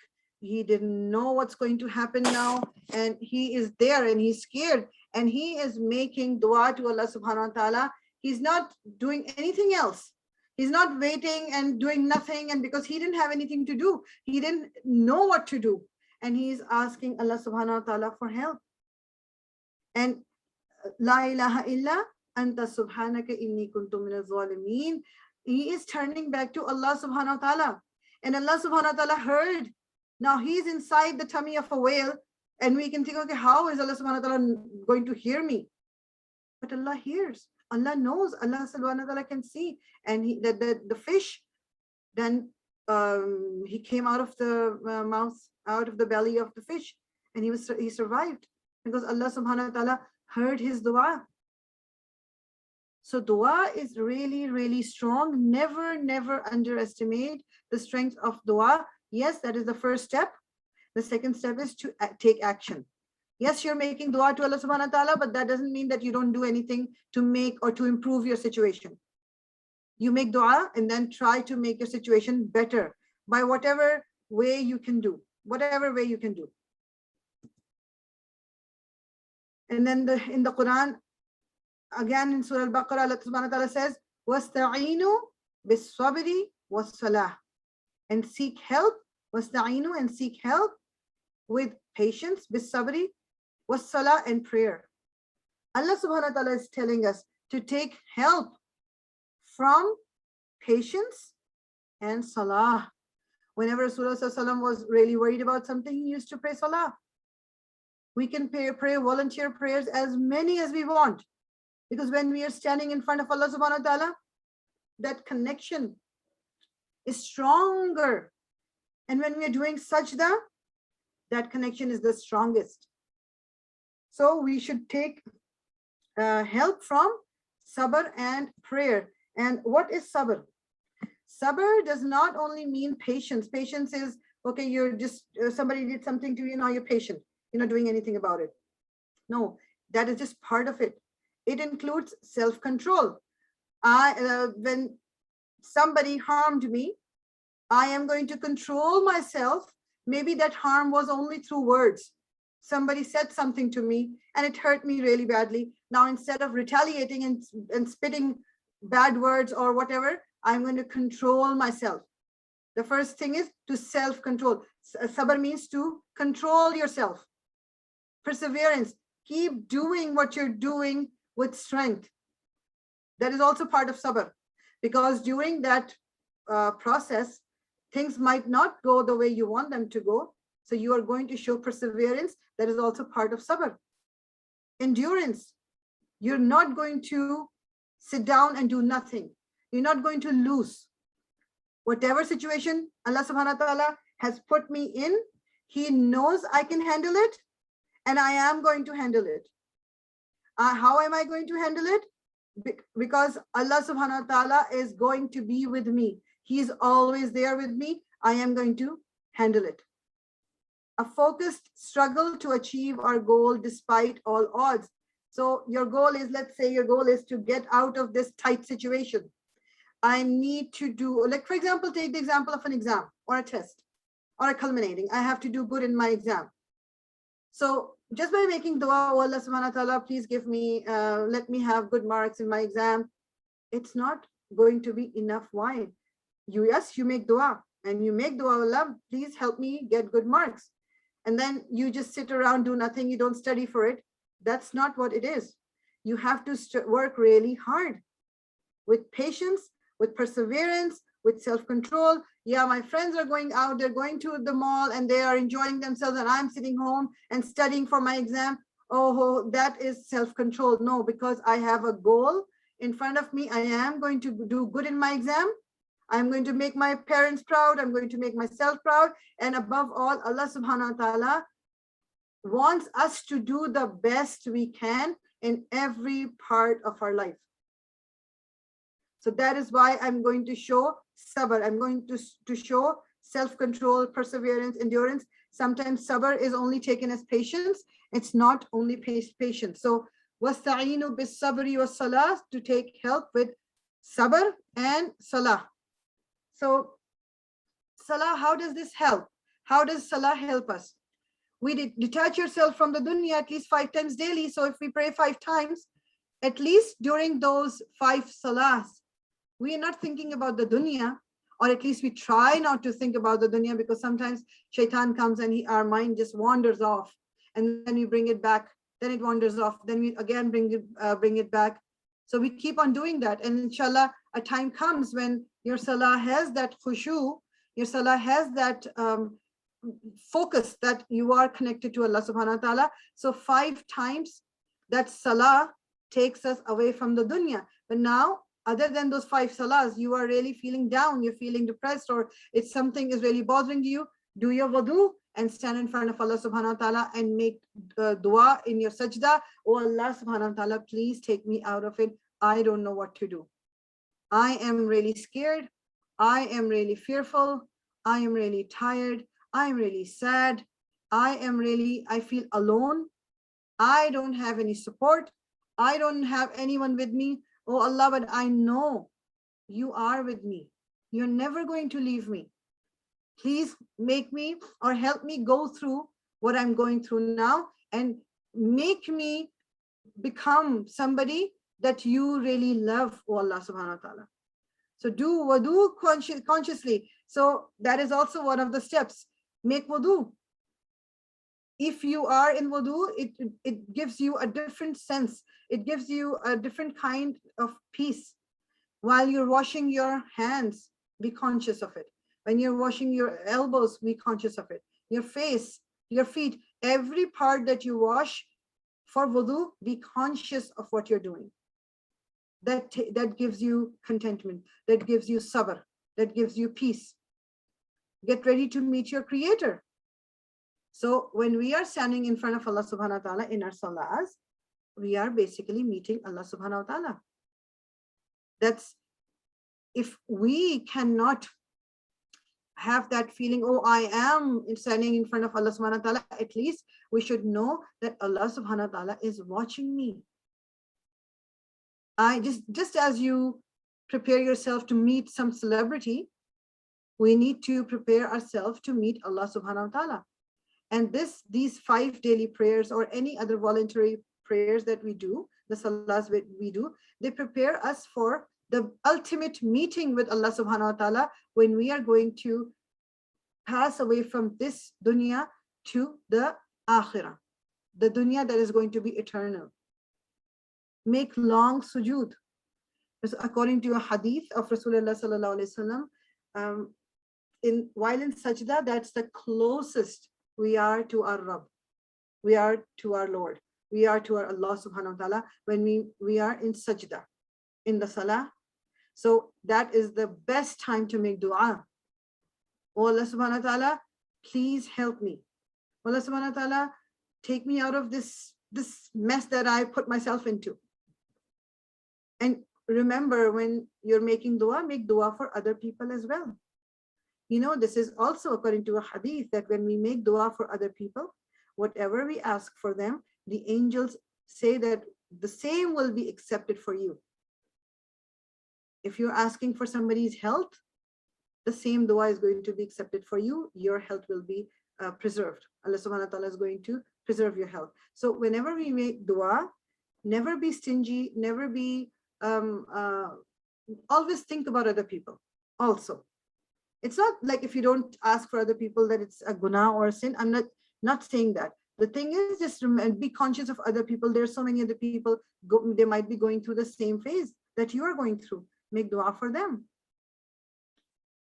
He didn't know what's going to happen now, and he is there and he's scared, and he is making dua to Allah subhanahu wa ta'ala. He's not doing anything else. He's not waiting and doing nothing, and because he didn't have anything to do, he didn't know what to do, and he's asking Allah subhanahu wa ta'ala for help. And la ilaha illa anta subhanaka inni kuntu minaz zalimin. He is turning back to Allah subhanahu wa ta'ala, and Allah subhanahu wa ta'ala heard. Now he's inside the tummy of a whale, and we can think, okay, how is Allah subhanahu wa ta'ala going to hear me? But Allah hears, Allah knows, Allah subhanahu wa ta'ala can see. And the fish, then he came out of the mouth, out of the belly of the fish, and he survived because Allah subhanahu wa ta'ala heard his dua. So dua is really, really strong. Never underestimate the strength of dua. Yes, that is the first step. The second step is to take action. Yes, you're making dua to Allah subhanahu wa ta'ala, but that doesn't mean that you don't do anything to make or to improve your situation. You make dua and then try to make your situation better by whatever way you can do, whatever way you can do. And then in the Quran, again in Surah Al-Baqarah, Allah subhanahu wa ta'ala says, وَاسْتَعِينُوا بِالصَّبْرِ وَالصَّلَاةِ, and seek help, وَاسْتَعِينُوا, and seek help with patience, بِالصَّبْرِ وَالصَّلَاةِ, and prayer. Allah subhanahu wa ta'ala is telling us to take help from patience and salah. Whenever Rasulullah was really worried about something, he used to pray salah. We can pray volunteer prayers as many as we want, because when we are standing in front of Allah subhanahu wa ta'ala, that connection is stronger. And when we are doing sajda, that connection is the strongest. So we should take help from sabr and prayer. And what is sabr? Sabr does not only mean patience. Patience is, okay, you're just, somebody did something to you, now you're patient. You're not doing anything about it. No, that is just part of it. It includes self-control. When somebody harmed me, I am going to control myself. Maybe that harm was only through words. Somebody said something to me and it hurt me really badly. Now, instead of retaliating and spitting bad words or whatever, I'm going to control myself. The first thing is to self-control. Sabr means to control yourself. Perseverance, keep doing what you're doing with strength. That is also part of sabr, because during that process, things might not go the way you want them to go. So you are going to show perseverance. That is also part of sabr. Endurance, you're not going to sit down and do nothing. You're not going to lose. Whatever situation Allah subhanahu wa ta'ala has put me in, He knows I can handle it, and I am going to handle it. How am I going to handle it? Because Allah subhanahu wa ta'ala is going to be with me. He's always there with me. I am going to handle it. A focused struggle to achieve our goal despite all odds. So your goal is, let's say your goal is to get out of this tight situation. I need to do, like, for example, take the example of an exam or a test or a culminating. I have to do good in my exam. So just by making dua, oh Allah subhanahu wa ta'ala, please give me, let me have good marks in my exam, it's not going to be enough. Why? Yes, you make dua and you make dua, Allah, please help me get good marks. And then you just sit around, do nothing, you don't study for it. That's not what it is. You have to work really hard with patience, with perseverance, with self-control. Yeah, my friends are going out, they're going to the mall and they are enjoying themselves, and I'm sitting home and studying for my exam. Oh, that is self-control. No, because I have a goal in front of me. I am going to do good in my exam. I'm going to make my parents proud. I'm going to make myself proud. And above all, Allah subhanahu wa ta'ala wants us to do the best we can in every part of our life. So that is why I'm going to show sabr. I'm going to show self-control, perseverance, endurance. Sometimes sabr is only taken as patience. It's not only patience. So wasta'inu bis sabri was salah, to take help with sabr and salah. So salah, how does this help? How does salah help us? We detach yourself from the dunya at least 5 times daily. So if we pray 5 times, at least during those 5 salahs, we are not thinking about the dunya, or at least we try not to think about the dunya, because sometimes shaitan comes and our mind just wanders off, and then we bring it back, then it wanders off, then we again bring it back. So we keep on doing that, and inshallah a time comes when your salah has that khushu, your salah has that focus that you are connected to Allah subhanahu wa ta'ala. So 5 times that salah takes us away from the dunya. But now, other than those 5 salahs, you are really feeling down, you're feeling depressed, or it's something is really bothering you, do your wudu and stand in front of Allah subhanahu wa ta'ala and make dua in your sajda. Oh Allah subhanahu wa ta'ala, please take me out of it. I don't know what to do. I am really scared. I am really fearful. I am really tired. I am really sad. I feel alone. I don't have any support. I don't have anyone with me. Oh Allah, but I know you are with me. You're never going to leave me. Please make me or help me go through what I'm going through now, and make me become somebody that you really love, oh Allah subhanahu wa ta'ala. So do wudu consciously. So that is also one of the steps. Make wudu. If you are in wudu, it gives you a different sense. It gives you a different kind of peace. While you're washing your hands, be conscious of it. When you're washing your elbows, be conscious of it. Your face, your feet, every part that you wash for wudu, be conscious of what you're doing. That gives you contentment. That gives you sabr. That gives you peace. Get ready to meet your creator. So when we are standing in front of Allah subhanahu wa ta'ala in our salahs, we are basically meeting Allah subhanahu wa ta'ala. That's, if we cannot have that feeling, oh, I am standing in front of Allah subhanahu wa ta'ala, at least we should know that Allah subhanahu wa ta'ala is watching me. Just as you prepare yourself to meet some celebrity, we need to prepare ourselves to meet Allah subhanahu wa ta'ala. And these 5 daily prayers, or any other voluntary prayers that we do, the salahs we do, they prepare us for the ultimate meeting with Allah subhanahu wa ta'ala, when we are going to pass away from this dunya to the akhirah, the dunya that is going to be eternal. Make long sujood. According to a hadith of Rasulullah sallallahu alaihi wasallam, while in sajda, that's the closest we are to our Rabb. We are to our Lord. We are to our Allah subhanahu wa ta'ala when we are in sajda, in the salah. So that is the best time to make dua. Oh Allah subhanahu wa ta'ala, please help me. Allah subhanahu wa ta'ala, take me out of this mess that I put myself into. And remember, when you're making dua, make dua for other people as well. You know, this is also according to a hadith, that when we make dua for other people, whatever we ask for them, the angels say that the same will be accepted for you. If you're asking for somebody's health, the same dua is going to be accepted for you. Your health will be preserved. Allah subhanahu wa ta'ala is going to preserve your health. So whenever we make dua, never be stingy, never be, always think about other people also. It's not like if you don't ask for other people that it's a guna or a sin. I'm not saying that. The thing is, just be conscious of other people. There's so many other people, they might be going through the same phase that you are going through. Make dua for them.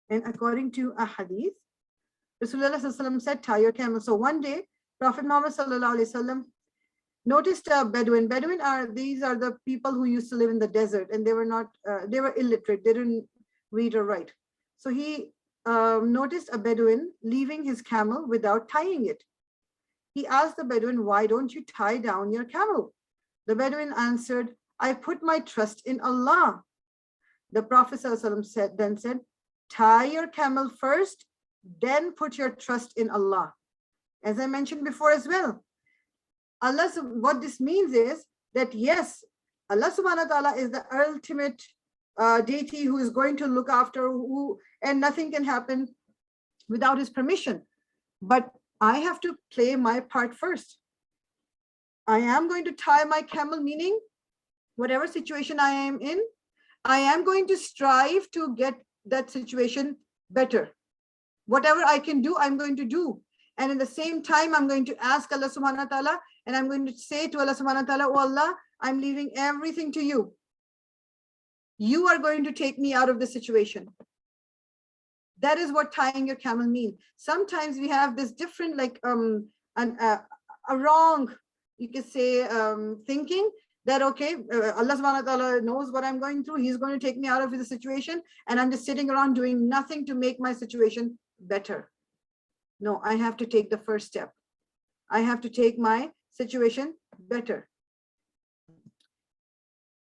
And according to a hadith, Rasulullah sallallahu alaihi wasallam said, tie your camel. So one day, Prophet Muhammad sallallahu alaihi wasallam noticed a Bedouin. These are the people who used to live in the desert, and they were illiterate. They didn't read or write. So he noticed a Bedouin leaving his camel without tying it. He asked the Bedouin, why don't you tie down your camel? The Bedouin answered, I put my trust in Allah. The Prophet ﷺ then said, tie your camel first, then put your trust in Allah. As I mentioned before as well, Allah, what this means is that yes, Allah subhanahu wa ta'ala is the ultimate deity who is going to look after who, and nothing can happen without his permission. But I have to play my part first. I am going to tie my camel, meaning whatever situation I am in, I am going to strive to get that situation better. Whatever I can do, I'm going to do. And in the same time, I'm going to ask Allah subhanahu wa ta'ala, and I'm going to say to Allah subhanahu wa ta'ala, oh Allah, I'm leaving everything to you. You are going to take me out of the situation. That is what tying your camel means. Sometimes we have this different, like a wrong, you could say, thinking that, okay, Allah subhanahu wa ta'ala knows what I'm going through. He's going to take me out of the situation, and I'm just sitting around doing nothing to make my situation better. No, I have to take the first step. I have to take my situation better.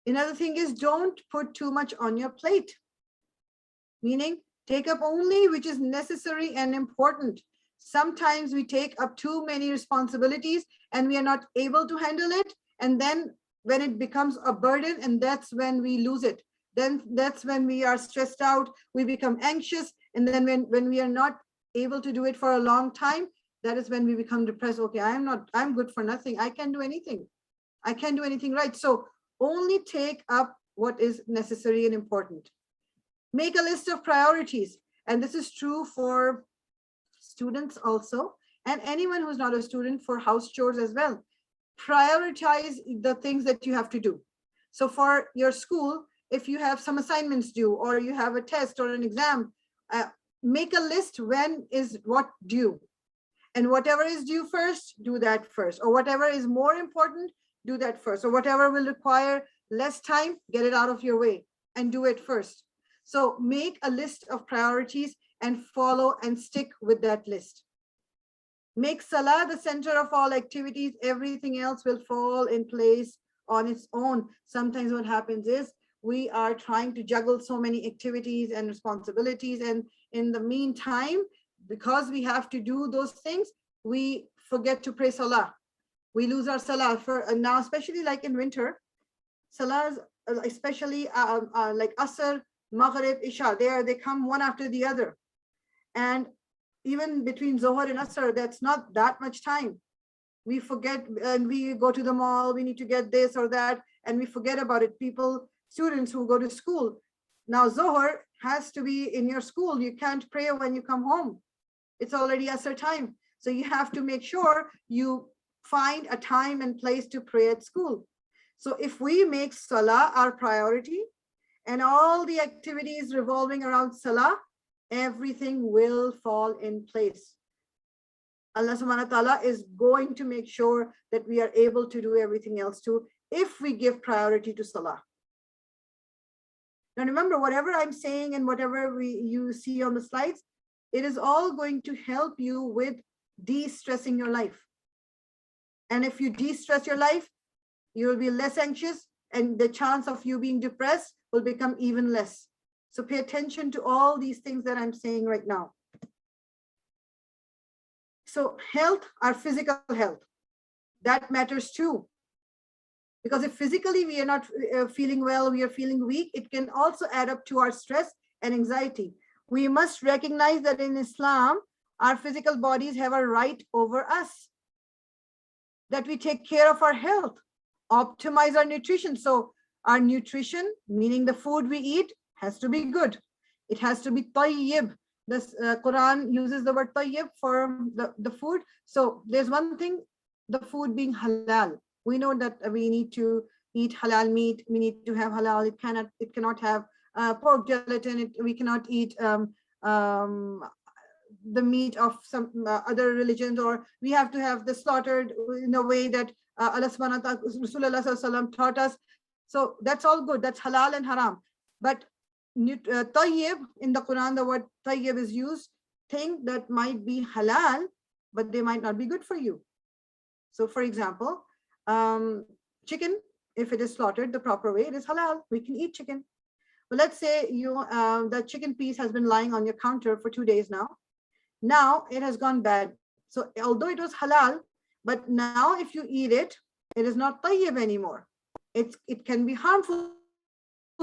Another thing is, don't put too much on your plate. Meaning, take up only which is necessary and important. Sometimes we take up too many responsibilities and we are not able to handle it. And then when it becomes a burden, and that's when we lose it. Then that's when we are stressed out, we become anxious. And then when we are not able to do it for a long time, that is when we become depressed. Okay, I'm good for nothing. I can't do anything. I can't do anything right. So only take up what is necessary and important. Make a list of priorities. And this is true for students also, and anyone who's not a student, for house chores as well. Prioritize the things that you have to do. So for your school, if you have some assignments due, or you have a test or an exam, make a list when is what due. And whatever is due first, do that first. Or whatever is more important, do that first. Or whatever will require less time, get it out of your way and do it first. So make a list of priorities and follow and stick with that list. Make Salah the center of all activities. Everything else will fall in place on its own. Sometimes what happens is we are trying to juggle so many activities and responsibilities. And in the meantime, because we have to do those things, we forget to pray Salah. We lose our Salah. For now, especially like in winter, Salahs, especially like Asr, Maghrib, Isha, they come one after the other. And even between Zohar and Asr, that's not that much time. We forget, and we go to the mall, we need to get this or that, and we forget about it. Students who go to school, now Zohar has to be in your school. You can't pray when you come home. It's already Asr time. So you have to make sure you find a time and place to pray at school. So if we make Salah our priority, and all the activities revolving around Salah, everything will fall in place. Allah subhanahu wa ta'ala is going to make sure that we are able to do everything else too, if we give priority to Salah. Now remember, whatever I'm saying and whatever you see on the slides, it is all going to help you with de-stressing your life. And if you de-stress your life, you will be less anxious, and the chance of you being depressed will become even less. So pay attention to all these things that I'm saying right now. So health, our physical health, that matters too. Because if physically we are not feeling well, we are feeling weak, it can also add up to our stress and anxiety. We must recognize that in Islam, our physical bodies have a right over us, that we take care of our health, optimize our nutrition. So our nutrition, meaning the food we eat, has to be good. It has to be tayyib. This Quran uses the word tayyib for the food. So there's one thing, the food being halal. We know that we need to eat halal meat. We need to have halal. It cannot have pork gelatin. We cannot eat the meat of some other religions, or we have to have the slaughtered in a way that Allah subhanahu wa ta'ala, Rasulullah sallallahu alaihi wasallam taught us. So that's all good. That's halal and haram. But tayyib, in the Quran, the word tayyib is used, thing that might be halal, but they might not be good for you. So for example, chicken, if it is slaughtered the proper way, it is halal. We can eat chicken. But let's say the chicken piece has been lying on your counter for 2 days now. Now it has gone bad. So although it was halal, but now if you eat it, it is not tayyib anymore. It can be harmful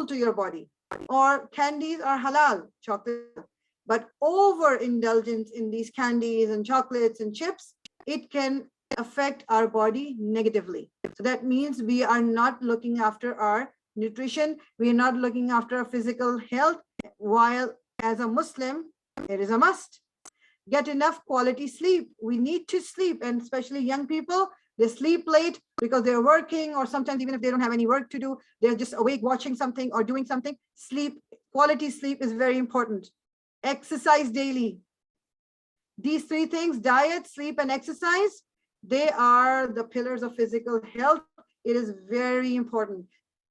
to your body. Or candies are halal, chocolate, but overindulgence in these candies and chocolates and chips, it can affect our body negatively. So that means we are not looking after our nutrition, we are not looking after our physical health, while as a Muslim, it is a must. Get enough quality sleep. We need to sleep, and especially young people, they sleep late because they're working, or sometimes even if they don't have any work to do, they're just awake watching something or doing something. Sleep, quality sleep is very important. Exercise daily. These three things, diet, sleep, and exercise, they are the pillars of physical health. It is very important.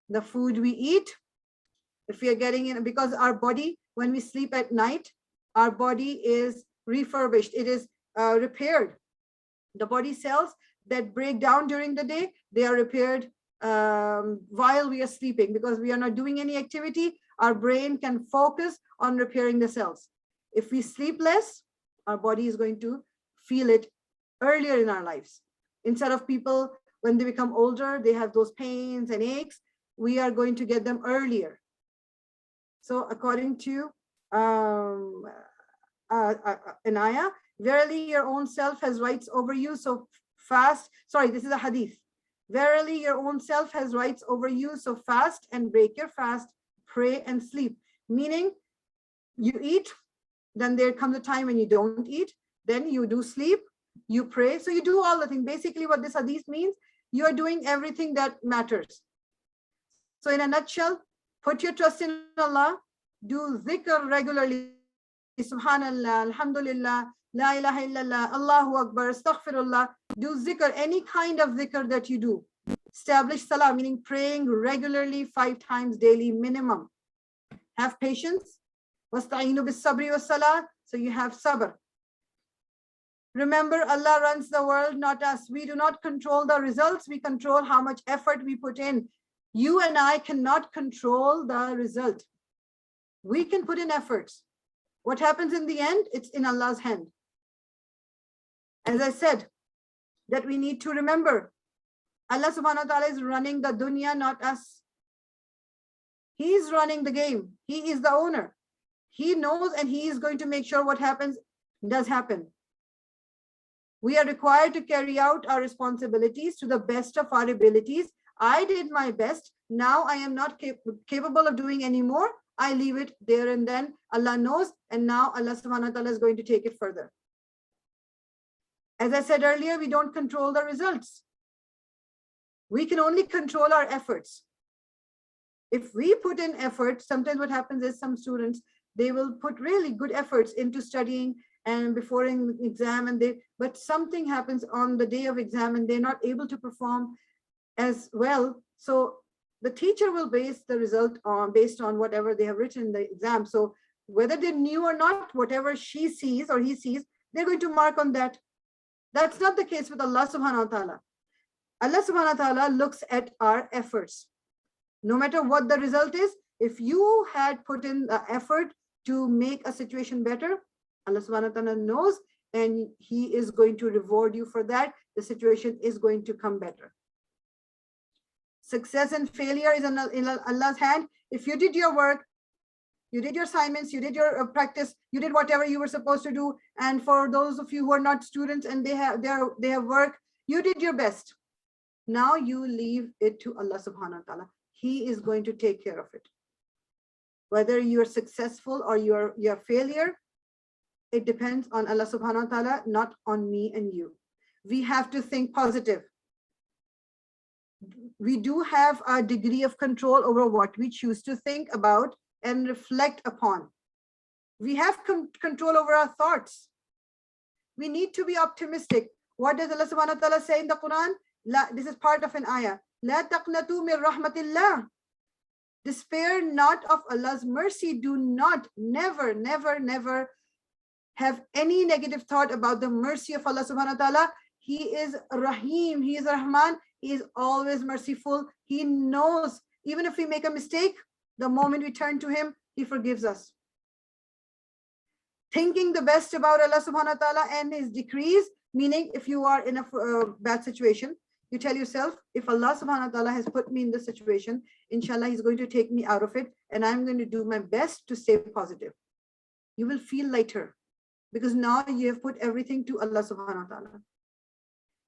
The food we eat, if we are getting in, because our body, when we sleep at night, our body is refurbished, it is repaired. The body cells that break down during the day, they are repaired while we are sleeping, because we are not doing any activity. Our brain can focus on repairing the cells. If we sleep less, our body is going to feel it earlier in our lives. Instead of people, when they become older, they have those pains and aches, we are going to get them earlier. So according to an ayah, verily your own self has rights over you, so fast. Sorry, this is a hadith. Verily your own self has rights over you, so fast and break your fast, pray and sleep. Meaning, you eat, then there comes a time when you don't eat, then you do sleep, you pray. So you do all the things. Basically what this hadith means, you are doing everything that matters. So in a nutshell, put your trust in Allah, do dhikr regularly, subhanallah, alhamdulillah, la ilaha illallah, Allahu Akbar, astaghfirullah. Do zikr, any kind of zikr that you do. Establish salah, meaning praying regularly 5 times daily minimum. Have patience. Wasta'inu bis sabri was salah, so you have sabr. Remember, Allah runs the world, not us. We do not control the results, we control how much effort we put in. You and I cannot control the result. We can put in efforts. What happens in the end, it's in Allah's hand. As I said, that we need to remember, Allah subhanahu wa ta'ala is running the dunya, not us. He is running the game. He is the owner. He knows, and he is going to make sure what happens does happen. We are required to carry out our responsibilities to the best of our abilities. I did my best. Now I am not capable of doing any more. I leave it there and then. Allah knows, and now Allah subhanahu wa ta'ala is going to take it further. As I said earlier, we don't control the results. We can only control our efforts. If we put in effort, sometimes what happens is some students, they will put really good efforts into studying and before an exam, and but something happens on the day of exam and they're not able to perform as well. So the teacher will base the result based on whatever they have written in the exam. So whether they knew or not, whatever she sees or he sees, they're going to mark on that. That's not the case with Allah subhanahu wa ta'ala. Allah subhanahu wa ta'ala looks at our efforts. No matter what the result is, if you had put in the effort to make a situation better, Allah subhanahu wa ta'ala knows, and he is going to reward you for that. The situation is going to come better. Success and failure is in Allah's hand. If you did your work, you did your assignments, you did your practice, you did whatever you were supposed to do. And for those of you who are not students and they have work, you did your best. Now you leave it to Allah subhanahu wa ta'ala. He is going to take care of it. Whether you're successful or you're failure, it depends on Allah subhanahu wa ta'ala, not on me and you. We have to think positive. We do have a degree of control over what we choose to think about and reflect upon. We have control over our thoughts. We need to be optimistic. What does Allah subhanahu wa ta'ala say in the Quran? This is part of an ayah. La taqnatu min rahmatillah. Despair not of Allah's mercy. Do not, never, never, never have any negative thought about the mercy of Allah subhanahu wa ta'ala. He is Rahim, he is Rahman, he is always merciful. He knows, even if we make a mistake, The moment we turn to him, he forgives us. Thinking the best about Allah subhanahu wa ta'ala and his decrees, meaning if you are in a bad situation, you tell yourself, if Allah subhanahu wa ta'ala has put me in this situation, inshallah, he's going to take me out of it, and I'm going to do my best to stay positive. You will feel lighter because now you have put everything to Allah subhanahu wa ta'ala.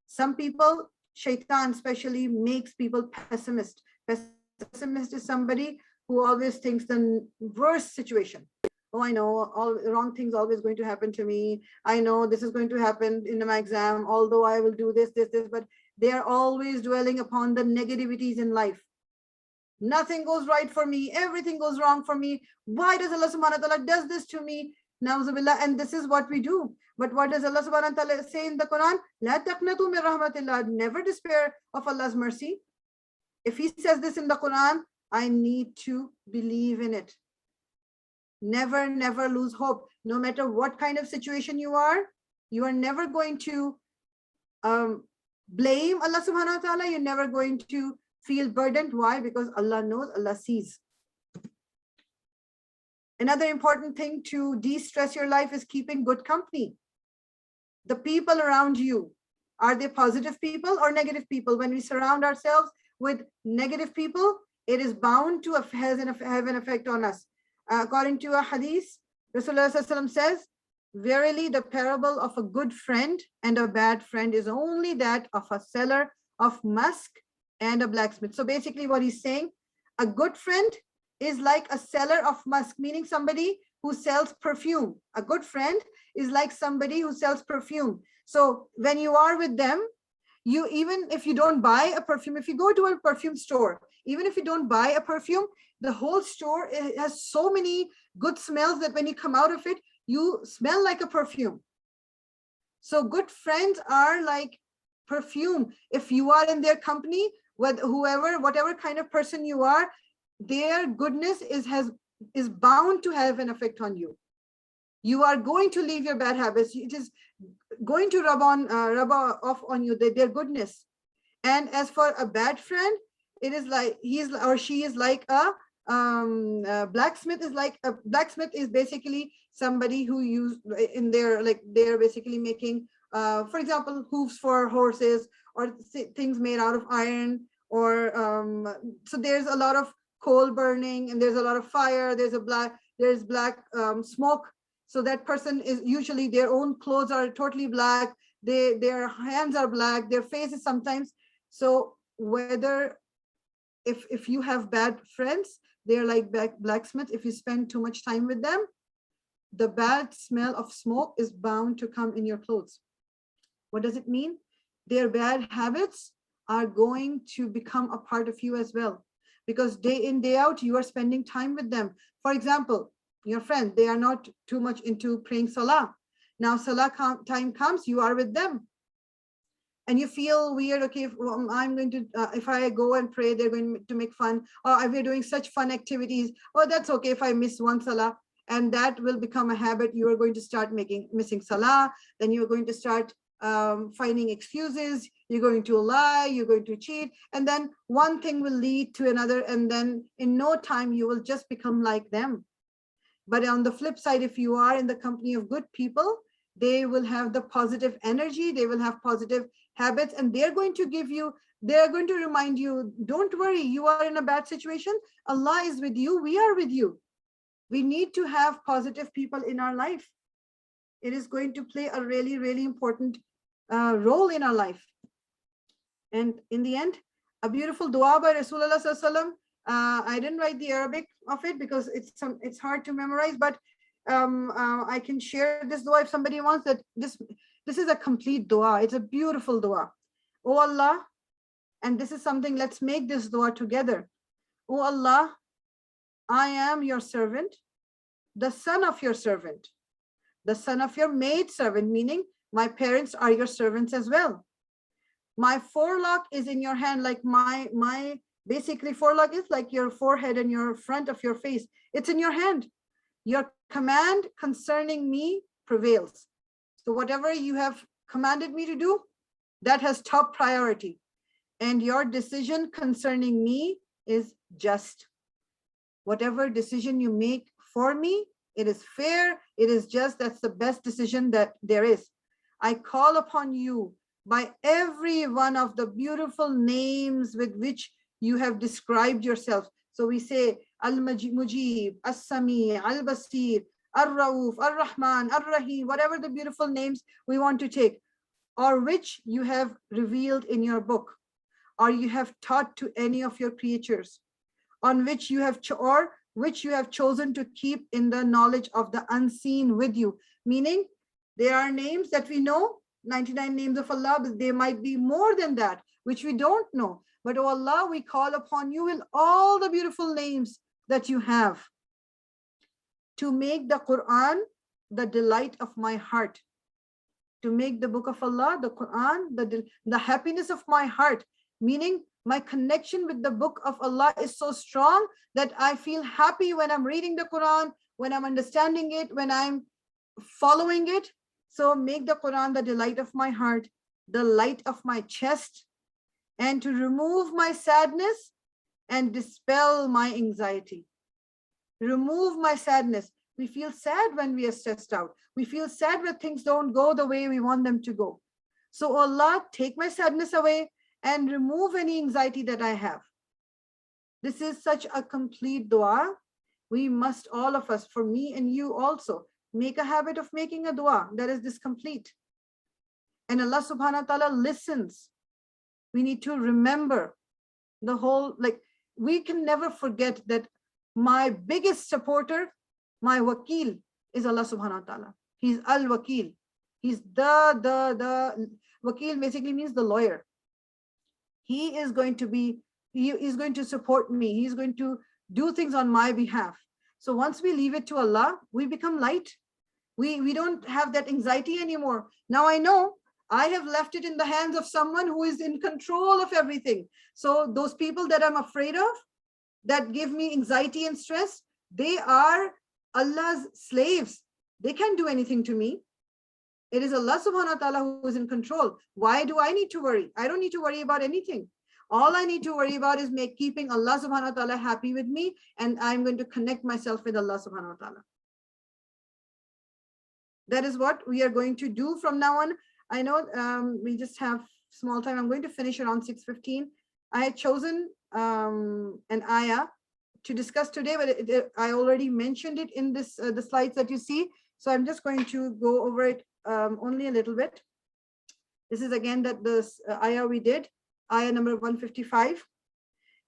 Some people, shaitan especially, makes people pessimist. Pessimist is somebody who always thinks the worst situation. Oh, I know all wrong things always going to happen to me. I know this is going to happen in my exam, although I will do this, but they are always dwelling upon the negativities in life. Nothing goes right for me. Everything goes wrong for me. Why does Allah subhanahu wa ta'ala does this to me? Na'uzubillah. And this is what we do. But what does Allah subhanahu wa ta'ala say in the Quran? La taqnatu min rahmatillah. Never despair of Allah's mercy. If he says this in the Quran, I need to believe in it. Never, never lose hope. No matter what kind of situation you are never going to blame Allah subhanahu wa ta'ala. You're never going to feel burdened. Why? Because Allah knows, Allah sees. Another important thing to de-stress your life is keeping good company. The people around you, are they positive people or negative people? When we surround ourselves with negative people, it is bound to have an effect on us. According to a hadith, Rasulullah ﷺ says, verily the parable of a good friend and a bad friend is only that of a seller of musk and a blacksmith. So basically what he's saying, a good friend is like a seller of musk, meaning somebody who sells perfume. A good friend is like somebody who sells perfume. So when you are with them, you, even if you don't buy a perfume, if you go to a perfume store, even if you don't buy a perfume, the whole store has so many good smells that when you come out of it, you smell like a perfume. So good friends are like perfume. If you are in their company, whatever kind of person you are, their goodness is bound to have an effect on you. You are going to leave your bad habits. It is going to rub off on you their goodness. And as for a bad friend, it is like he's or she is like a blacksmith. Blacksmith is basically somebody who use in their, like, they're basically making for example hoofs for horses or things made out of iron, or so there's a lot of coal burning and there's a lot of fire, there's black smoke. So that person is usually, their own clothes are totally black, their hands are black, their faces sometimes. So whether if you have bad friends, they're like blacksmiths. If you spend too much time with them, the bad smell of smoke is bound to come in your clothes. What does it mean? Their bad habits are going to become a part of you as well, because day in, day out, you are spending time with them. For example, your friend, they are not too much into praying salah. Now salah time comes, you are with them. And you feel weird, okay, I'm going to, if I go and pray, they're going to make fun. Or we're doing such fun activities. Oh, that's okay if I miss one salah. And that will become a habit. You are going to start missing salah. Then you're going to start finding excuses. You're going to lie, you're going to cheat. And then one thing will lead to another. And then in no time, you will just become like them. But on the flip side, if you are in the company of good people, they will have the positive energy, they will have positive habits, and they're going to remind you, don't worry, you are in a bad situation. Allah is with you, we are with you. We need to have positive people in our life. It is going to play a really, really important role in our life. And in the end, a beautiful dua by Rasulullah Sallallahu Alaihi Wasallam. I didn't write the Arabic of it because it's hard to memorize, but I can share this dua if somebody wants that. This is a complete dua. It's a beautiful dua. Oh Allah, and this is something, let's make this dua together. Oh Allah, I am your servant, the son of your servant, the son of your maid servant, meaning my parents are your servants as well. My forelock is in your hand, like my basically forelock is like your forehead and your front of your face. It's in your hand. Your command concerning me prevails. So whatever you have commanded me to do, that has top priority. And your decision concerning me is just. Whatever decision you make for me, it is fair, it is just, that's the best decision that there is. I call upon you by every one of the beautiful names with which you have described yourself. So we say Al-Mujib, As-Sami, Al-Basir, Ar-Rauf, Ar-Rahman, Ar-Rahim, whatever the beautiful names we want to take, or which you have revealed in your book, or you have taught to any of your creatures, on which you have which you have chosen to keep in the knowledge of the unseen with you. Meaning, there are names that we know, 99 names of Allah, but there might be more than that, which we don't know. But oh Allah, we call upon you in all the beautiful names that you have to make the Quran the delight of my heart, to make the book of Allah, the Quran, the happiness of my heart, meaning my connection with the book of Allah is so strong that I feel happy when I'm reading the Quran, when I'm understanding it, when I'm following it. So make the Quran the delight of my heart, the light of my chest, and to remove my sadness and dispel my anxiety. Remove my sadness. We feel sad when we are stressed out. We feel sad when things don't go the way we want them to go. So Allah, take my sadness away and remove any anxiety that I have. This is such a complete dua. We must, all of us, for me and you also, make a habit of making a dua that is this complete. And Allah subhanahu wa ta'ala listens. We need to remember the whole, like, we can never forget that my biggest supporter, my wakil, is Allah subhanahu wa ta'ala. He's al-wakil. He's the wakil basically means the lawyer. He is going to support me. He's going to do things on my behalf. So once we leave it to Allah, we become light. We don't have that anxiety anymore. Now I know I have left it in the hands of someone who is in control of everything. So those people that I'm afraid of, that give me anxiety and stress, they are Allah's slaves. They can't do anything to me. It is Allah subhanahu wa ta'ala who is in control. Why do I need to worry? I don't need to worry about anything. All I need to worry about is keeping Allah subhanahu wa ta'ala happy with me, and I'm going to connect myself with Allah subhanahu wa ta'ala. That is what we are going to do from now on. I know we just have small time. I'm going to finish around 6:15. I had chosen an ayah to discuss today, but I already mentioned it in this the slides that you see. So I'm just going to go over it only a little bit. This is again this ayah we did, ayah number 155.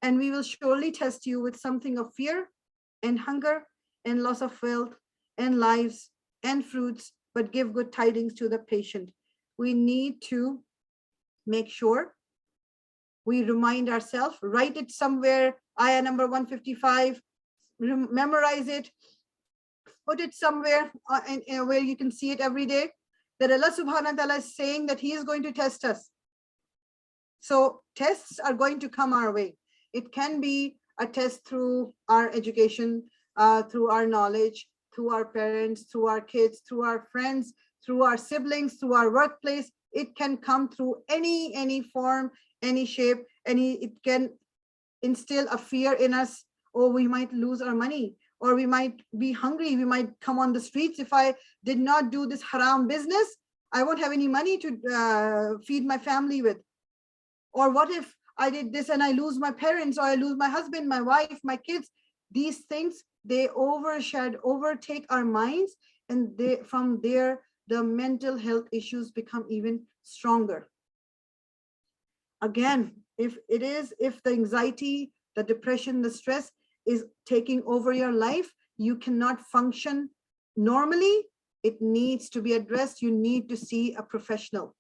And we will surely test you with something of fear and hunger and loss of wealth and lives and fruits, but give good tidings to the patient. We need to make sure we remind ourselves, write it somewhere, ayah number 155, memorize it, put it somewhere where you can see it every day, that Allah subhanahu wa ta'ala is saying that he is going to test us. So tests are going to come our way. It can be a test through our education, through our knowledge, through our parents, through our kids, through our friends, through our siblings, through our workplace. It can come through any form, any shape, it can instill a fear in us. Or we might lose our money, or we might be hungry. We might come on the streets. If I did not do this haram business, I won't have any money to feed my family with. Or what if I did this and I lose my parents, or I lose my husband, my wife, my kids? These things, they overtake our minds, and from there, the mental health issues become even stronger. Again, if the anxiety, the depression, the stress is taking over your life, you cannot function normally. It needs to be addressed. You need to see a professional.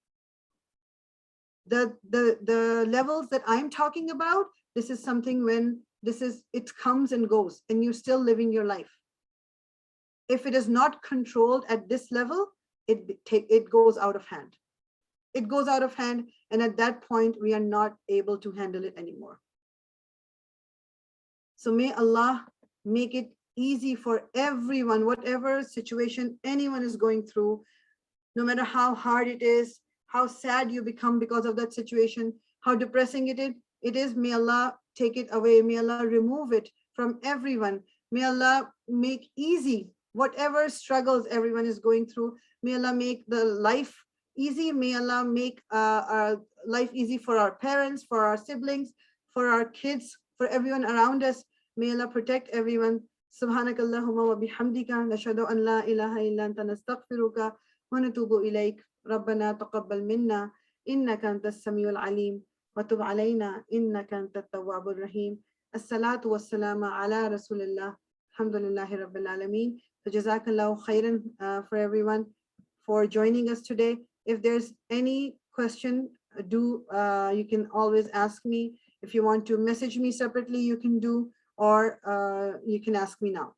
The levels that I'm talking about, this is something when it comes and goes, and you're still living your life. If it is not controlled at this level, it goes out of hand. It goes out of hand, and at that point, we are not able to handle it anymore. So may Allah make it easy for everyone, whatever situation anyone is going through, no matter how hard it is, how sad you become because of that situation, how depressing it is, may Allah take it away. May Allah remove it from everyone. May Allah make easy whatever struggles everyone is going through. May Allah make the life easy. May Allah make our life easy for our parents, for our siblings, for our kids, for everyone around us. May Allah protect everyone. سبحانك اللهم وبحمدك نشهد أن لا إله إلا أنت نستغفرك ونتوب إليك ربنا تقبل منا إنك أنت السميع العليم وتب علينا إنك أنت التواب الرحيم الصلاة والسلام على رسول الله الحمد لله رب العالمين. فجزاك الله خيرا for everyone for joining us today. If there's any question, you can always ask me. If you want to message me separately, you can do, or you can ask me now.